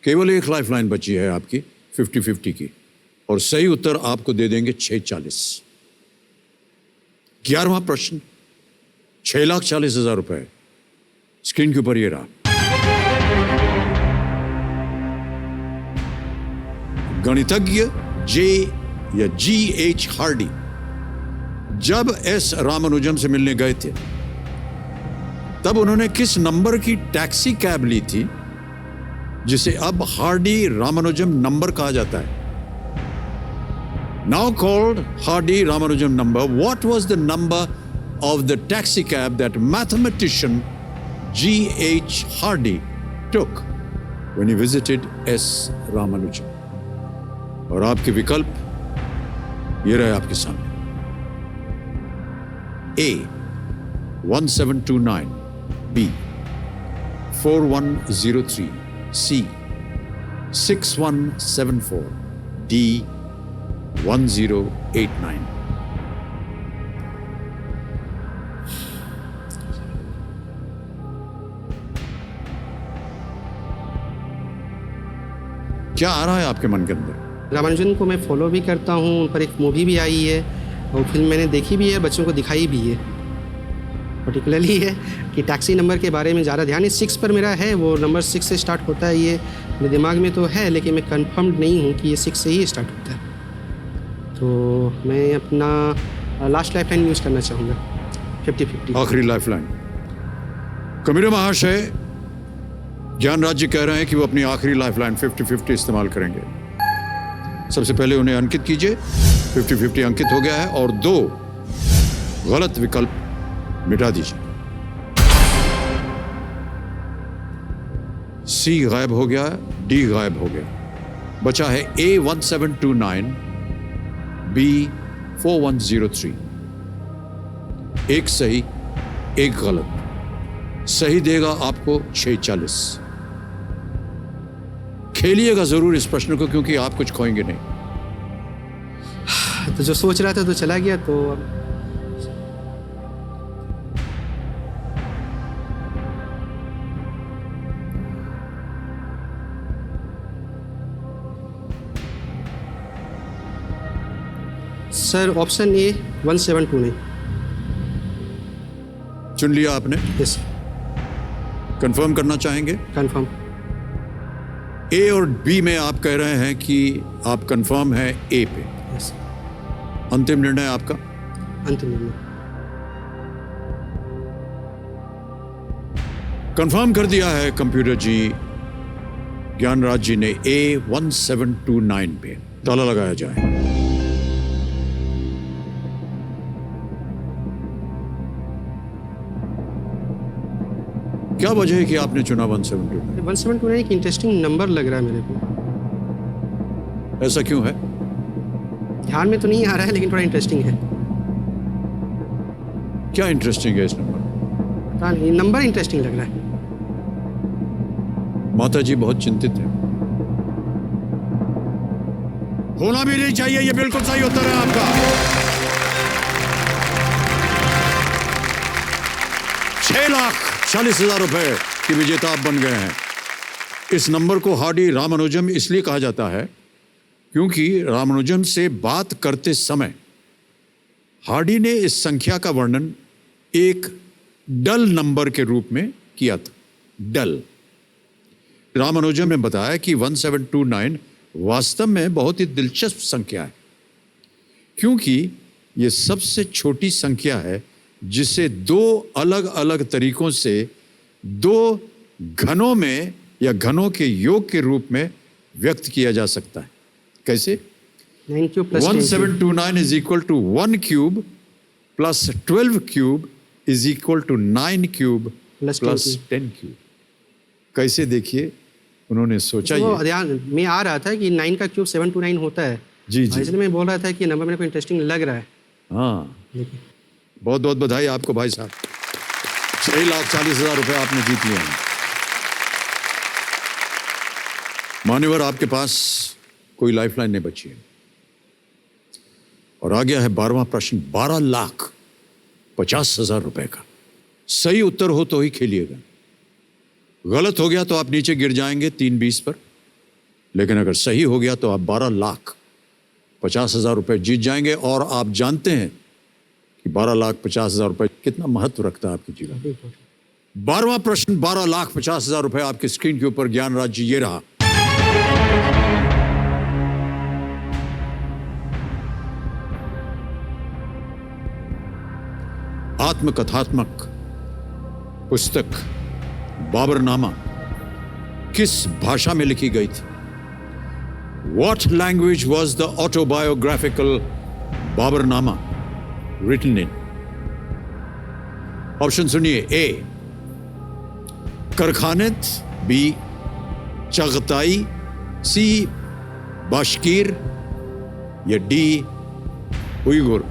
Speaker 1: केवल एक लाइफलाइन बची है आपकी 50-50 की और सही उत्तर आपको दे देंगे 640। 11वां प्रश्न 6,40,000 रुपए स्क्रीन के ऊपर ये रहा। गणितज्ञ G.H. हार्डी जब एस रामानुजम से मिलने गए थे तब उन्होंने किस नंबर की टैक्सी कैब ली थी जिसे अब हार्डी रामानुजम नंबर कहा जाता है? Now called Hardy Ramanujan number, what was the number of the taxi cab that mathematician G.H. Hardy took when he visited S. Ramanujan? और आपके विकल्प ये रहे आपके सामने। A 1729, B 4103, C 6174, D 1089। क्या आ रहा है आपके मन के अंदर?
Speaker 2: रामानुजन को मैं फॉलो भी करता हूँ, उन पर एक मूवी भी आई है और फिल्म मैंने देखी भी है, बच्चों को दिखाई भी है। पर्टिकुलरली है कि टैक्सी नंबर के बारे में ज़्यादा ध्यान है। 6 पर मेरा है, वो नंबर 6 से स्टार्ट होता है, ये मेरे दिमाग में तो है लेकिन मैं कंफर्म्ड नहीं हूँ कि ये 6 से ही स्टार्ट होता है। तो मैं अपना लास्ट लाइफ लाइन यूज़ करना चाहूँगा 50-50।
Speaker 1: आखिरी लाइफ लाइन। कबीर महाशय ज्ञानराज जी कह रहे हैं कि वो अपनी आखिरी लाइफ लाइन 50-50 इस्तेमाल करेंगे। सबसे पहले उन्हें अंकित कीजिए। 50-50 अंकित हो गया है और 2 गलत विकल्प मिटा दीजिए। C गायब हो गया, D गायब हो गया, बचा है A 1729, B 4103। एक सही, एक गलत। सही देगा आपको 640। खेलिएगा जरूर इस प्रश्न को क्योंकि आप कुछ खोएंगे नहीं।
Speaker 2: तो जो सोच रहा था तो चला गया। तो सर ऑप्शन ए 1729
Speaker 1: चुन लिया आपने?
Speaker 2: यस
Speaker 1: कंफर्म करना चाहेंगे?
Speaker 2: कंफर्म।
Speaker 1: ए और बी में आप कह रहे हैं कि आप कंफर्म हैं ए पे।
Speaker 2: यस
Speaker 1: अंतिम निर्णय आपका?
Speaker 2: अंतिम निर्णय।
Speaker 1: कंफर्म कर दिया है कंप्यूटर जी, ज्ञानराज जी ने A 1729 पे। ताला लगाया जाए। क्या वजह है कि आपने चुना 172?
Speaker 2: 172 एक इंटरेस्टिंग नंबर लग रहा है मेरे को।
Speaker 1: ऐसा क्यों है?
Speaker 2: ध्यान में तो नहीं आ रहा है लेकिन थोड़ा इंटरेस्टिंग है।
Speaker 1: क्या इंटरेस्टिंग है इस नंबर?
Speaker 2: पता नहीं, नंबर इंटरेस्टिंग लग रहा है।
Speaker 1: माता जी बहुत चिंतित है। होना भी नहीं चाहिए, ये बिल्कुल सही उत्तर है आपका। 6,40,000 रुपए की विजेता आप बन गए हैं। इस नंबर को हार्डी रामानुजम इसलिए कहा जाता है क्योंकि रामानुजम से बात करते समय हार्डी ने इस संख्या का वर्णन एक डल नंबर के रूप में किया था। डल। रामानुजम ने बताया कि 1729 वास्तव में बहुत ही दिलचस्प संख्या है क्योंकि यह सबसे छोटी संख्या है जिसे दो अलग अलग तरीकों से दो घनों में या घनों के योग के रूप में व्यक्त किया जा सकता है। कैसे?
Speaker 2: 9 cube plus
Speaker 1: 1729 is equal to 1 cube plus 12 cube is equal to 9 cube
Speaker 2: Plus
Speaker 1: plus 10 cube। कैसे? देखिए, उन्होंने सोचा
Speaker 2: तो
Speaker 1: ये।
Speaker 2: ध्यान में आ रहा था कि 9 का क्यूब 729 होता है।
Speaker 1: जी जी।
Speaker 2: इसलिए मैं बोल रहा था कि नंबर मेरे को इंटरेस्टिंग लग रहा है।
Speaker 1: हाँ,
Speaker 2: देखिए,
Speaker 1: बहुत बहुत बधाई आपको भाई साहब। 6,40,000 रुपए आपने जीत लिए हैं। मान्यवर, आपके पास कोई लाइफलाइन नहीं बची है और आ गया है 12वां प्रश्न, 12,50,000 रुपए का। सही उत्तर हो तो ही खेलिएगा, गलत हो गया तो आप नीचे गिर जाएंगे 320 पर, लेकिन अगर सही हो गया तो आप 12,50,000 रुपए जीत जाएंगे। और आप जानते हैं कि 12,50,000 रुपए कितना महत्व रखता है आपके जीवन में। 12वां प्रश्न, 12,50,000 रुपए आपकी स्क्रीन के ऊपर। ज्ञान राज्य ये रहा। आत्मकथात्मक पुस्तक बाबरनामा किस भाषा में लिखी गई थी? What language was the autobiographical Baburnama written in? Option सुनिए। ए करखानेत, बी चगताई, सी बाशकीर या डी उइगुर।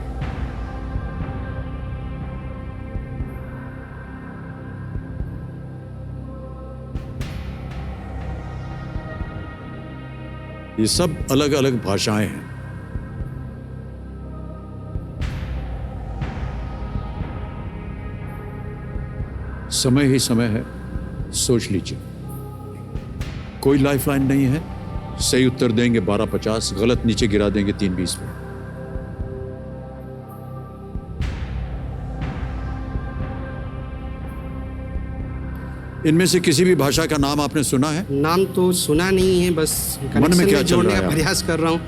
Speaker 1: ये सब अलग अलग भाषाएं हैं। समय ही समय है, सोच लीजिए। कोई लाइफलाइन नहीं है। सही उत्तर देंगे 12,50, गलत नीचे गिरा देंगे 320 पर। इनमें से किसी भी भाषा का नाम आपने सुना है?
Speaker 2: नाम तो सुना नहीं है, बस
Speaker 1: मन में क्या चल
Speaker 2: जोड़ने
Speaker 1: रहा
Speaker 2: का
Speaker 1: है?
Speaker 2: प्रयास कर रहा हूँ।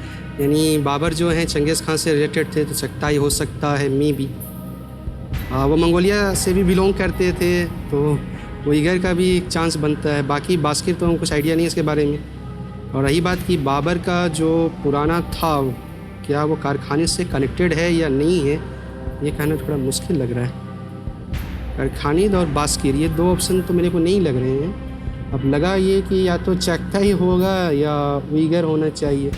Speaker 2: यानी बाबर जो है चंगेज़ खान से रिलेटेड थे, तो चगताई हो सकता है, मी भी। वो मंगोलिया से भी बिलोंग करते थे, तो उइगर का भी एक चांस बनता है। बाकी बास्किर तो हमको कुछ आइडिया नहीं है इसके बारे में। और रही बात कि बाबर का जो पुराना था, क्या वो कारखाने से कनेक्टेड है या नहीं है, ये कहना थोड़ा मुश्किल लग रहा है। कारखानिद और बास्किर, ये दो ऑप्शन तो मेरे को नहीं लग रहे हैं। अब लगा ये कि या तो चगताई होगा या उइगर होना चाहिए।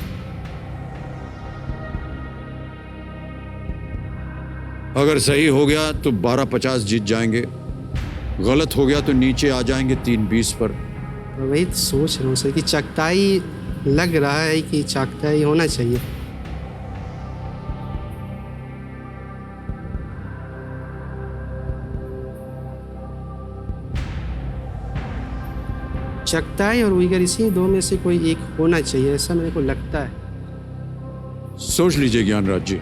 Speaker 1: अगर सही हो गया तो 12,50 जीत जाएंगे, गलत हो गया तो नीचे आ जाएंगे 320 पर।
Speaker 2: वही तो सोच रहा हूँ सर कि चगताई लग रहा है कि चगताई होना चाहिए। चगताई और उइगर, इसी दो में से कोई एक होना चाहिए, ऐसा मेरे को लगता है।
Speaker 1: सोच लीजिए ज्ञानराज जी।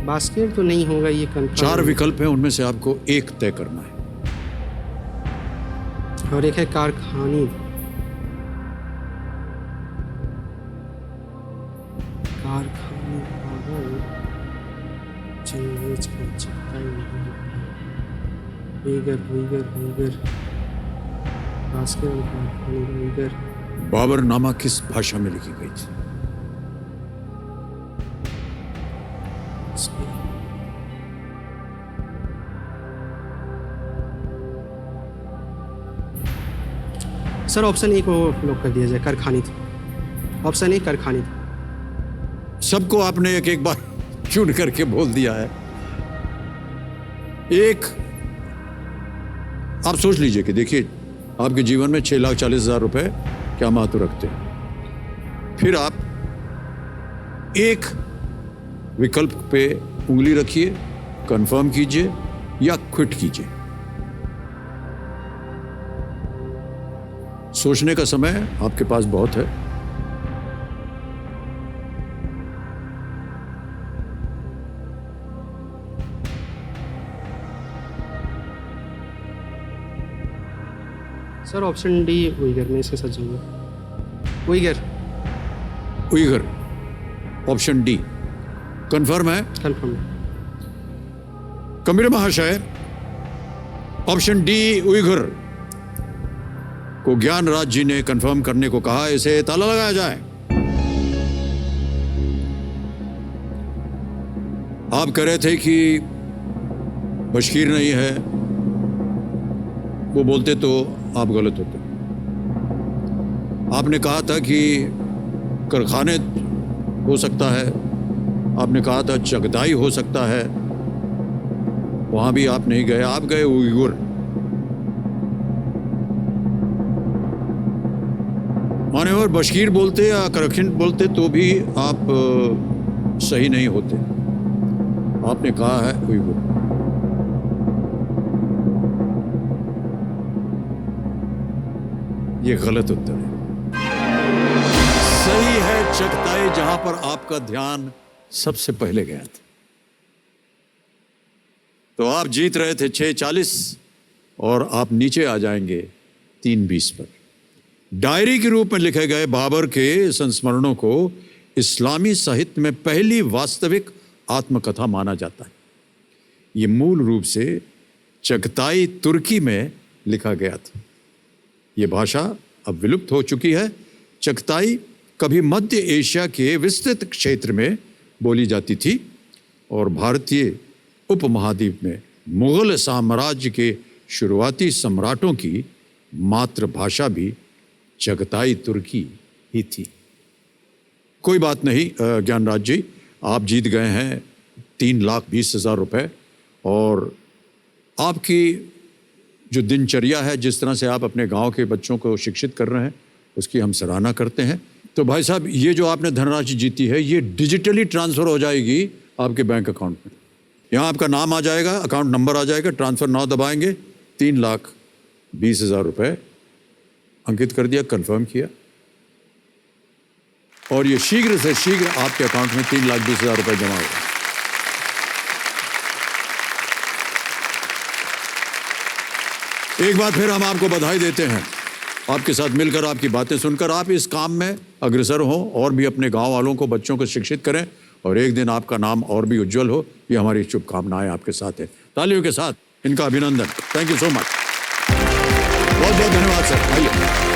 Speaker 2: बास्केट तो नहीं होगा, ये कंफर्म।
Speaker 1: 4 विकल्प हैं, उनमें से आपको एक तय करना है।
Speaker 2: और एक है कारखानी। कारखानी चंगेज खान, चगताई नहीं होगा। उइगर उइगर उइगर, बास्केट और कारखानी, उइगर।
Speaker 1: बाबरनामा किस भाषा में लिखी गई थी?
Speaker 2: सर ऑप्शन ए को लॉक कर दिया जाए, कारखानी थी। ऑप्शन ए कारखानी थी।
Speaker 1: सबको आपने एक एक बार चुन करके बोल दिया है। एक आप सोच लीजिए कि देखिए आपके जीवन में 6,40,000 रुपए क्या महत्व रखते हैं। फिर आप एक विकल्प पे उंगली रखिए, कंफर्म कीजिए या क्विट कीजिए। सोचने का समय आपके पास बहुत है।
Speaker 2: सर ऑप्शन डी उइगर में इसके साथ जाऊंगा। Uyghur.
Speaker 1: Uyghur, option D confirm है?
Speaker 2: कंफर्म।
Speaker 1: कबीर महाशय, ऑप्शन डी उइगर को ज्ञानराज जी ने कंफर्म करने को कहा। इसे ताला लगाया जाए। आप कह रहे थे कि बशकीर नहीं है, वो बोलते तो आप गलत होते। आपने कहा था कि कारखाने हो सकता है, आपने कहा था चगदाई हो सकता है, वहां भी आप नहीं गए, आप गए उइगुर। मान्यवर, बशकीर बोलते या करखिन बोलते तो भी आप सही नहीं होते। आपने कहा है उइगुर। ये गलत उत्तर है। सही है चगताई, जहां पर आपका ध्यान सबसे पहले गया था। तो आप जीत रहे थे 6:40 और आप नीचे आ जाएंगे 3:20 पर। डायरी के रूप में लिखे गए बाबर के संस्मरणों को इस्लामी साहित्य में पहली वास्तविक आत्मकथा माना जाता है। ये मूल रूप से चगताई तुर्की में लिखा गया था। ये भाषा अब विलुप्त हो चुकी है। चगताई कभी मध्य एशिया के विस्तृत क्षेत्र में बोली जाती थी और भारतीय उपमहाद्वीप में मुगल साम्राज्य के शुरुआती सम्राटों की मातृभाषा भी चगताई तुर्की ही थी। कोई बात नहीं ज्ञानराज जी, आप जीत गए हैं 3,20,000 रुपए। और आपकी जो दिनचर्या है, जिस तरह से आप अपने गांव के बच्चों को शिक्षित कर रहे हैं, उसकी हम सराहना करते हैं। तो भाई साहब, ये जो आपने धनराशि जीती है, ये डिजिटली ट्रांसफ़र हो जाएगी आपके बैंक अकाउंट में। यहाँ आपका नाम आ जाएगा, अकाउंट नंबर आ जाएगा, ट्रांसफ़र नाउ दबाएंगे, 3,20,000 रुपए अंकित कर दिया, कंफर्म किया, और ये शीघ्र से शीघ्र आपके अकाउंट में 3,20,000 रुपए जमा होगा। एक बार फिर हम आपको बधाई देते हैं। आपके साथ मिलकर, आपकी बातें सुनकर आप इस काम में अग्रसर हों और भी अपने गांव वालों को, बच्चों को शिक्षित करें, और एक दिन आपका नाम और भी उज्जवल हो। ये हमारी शुभकामनाएं आपके साथ है। तालियों के साथ इनका अभिनंदन। Thank you so much. बहुत बहुत धन्यवाद सर। आइए।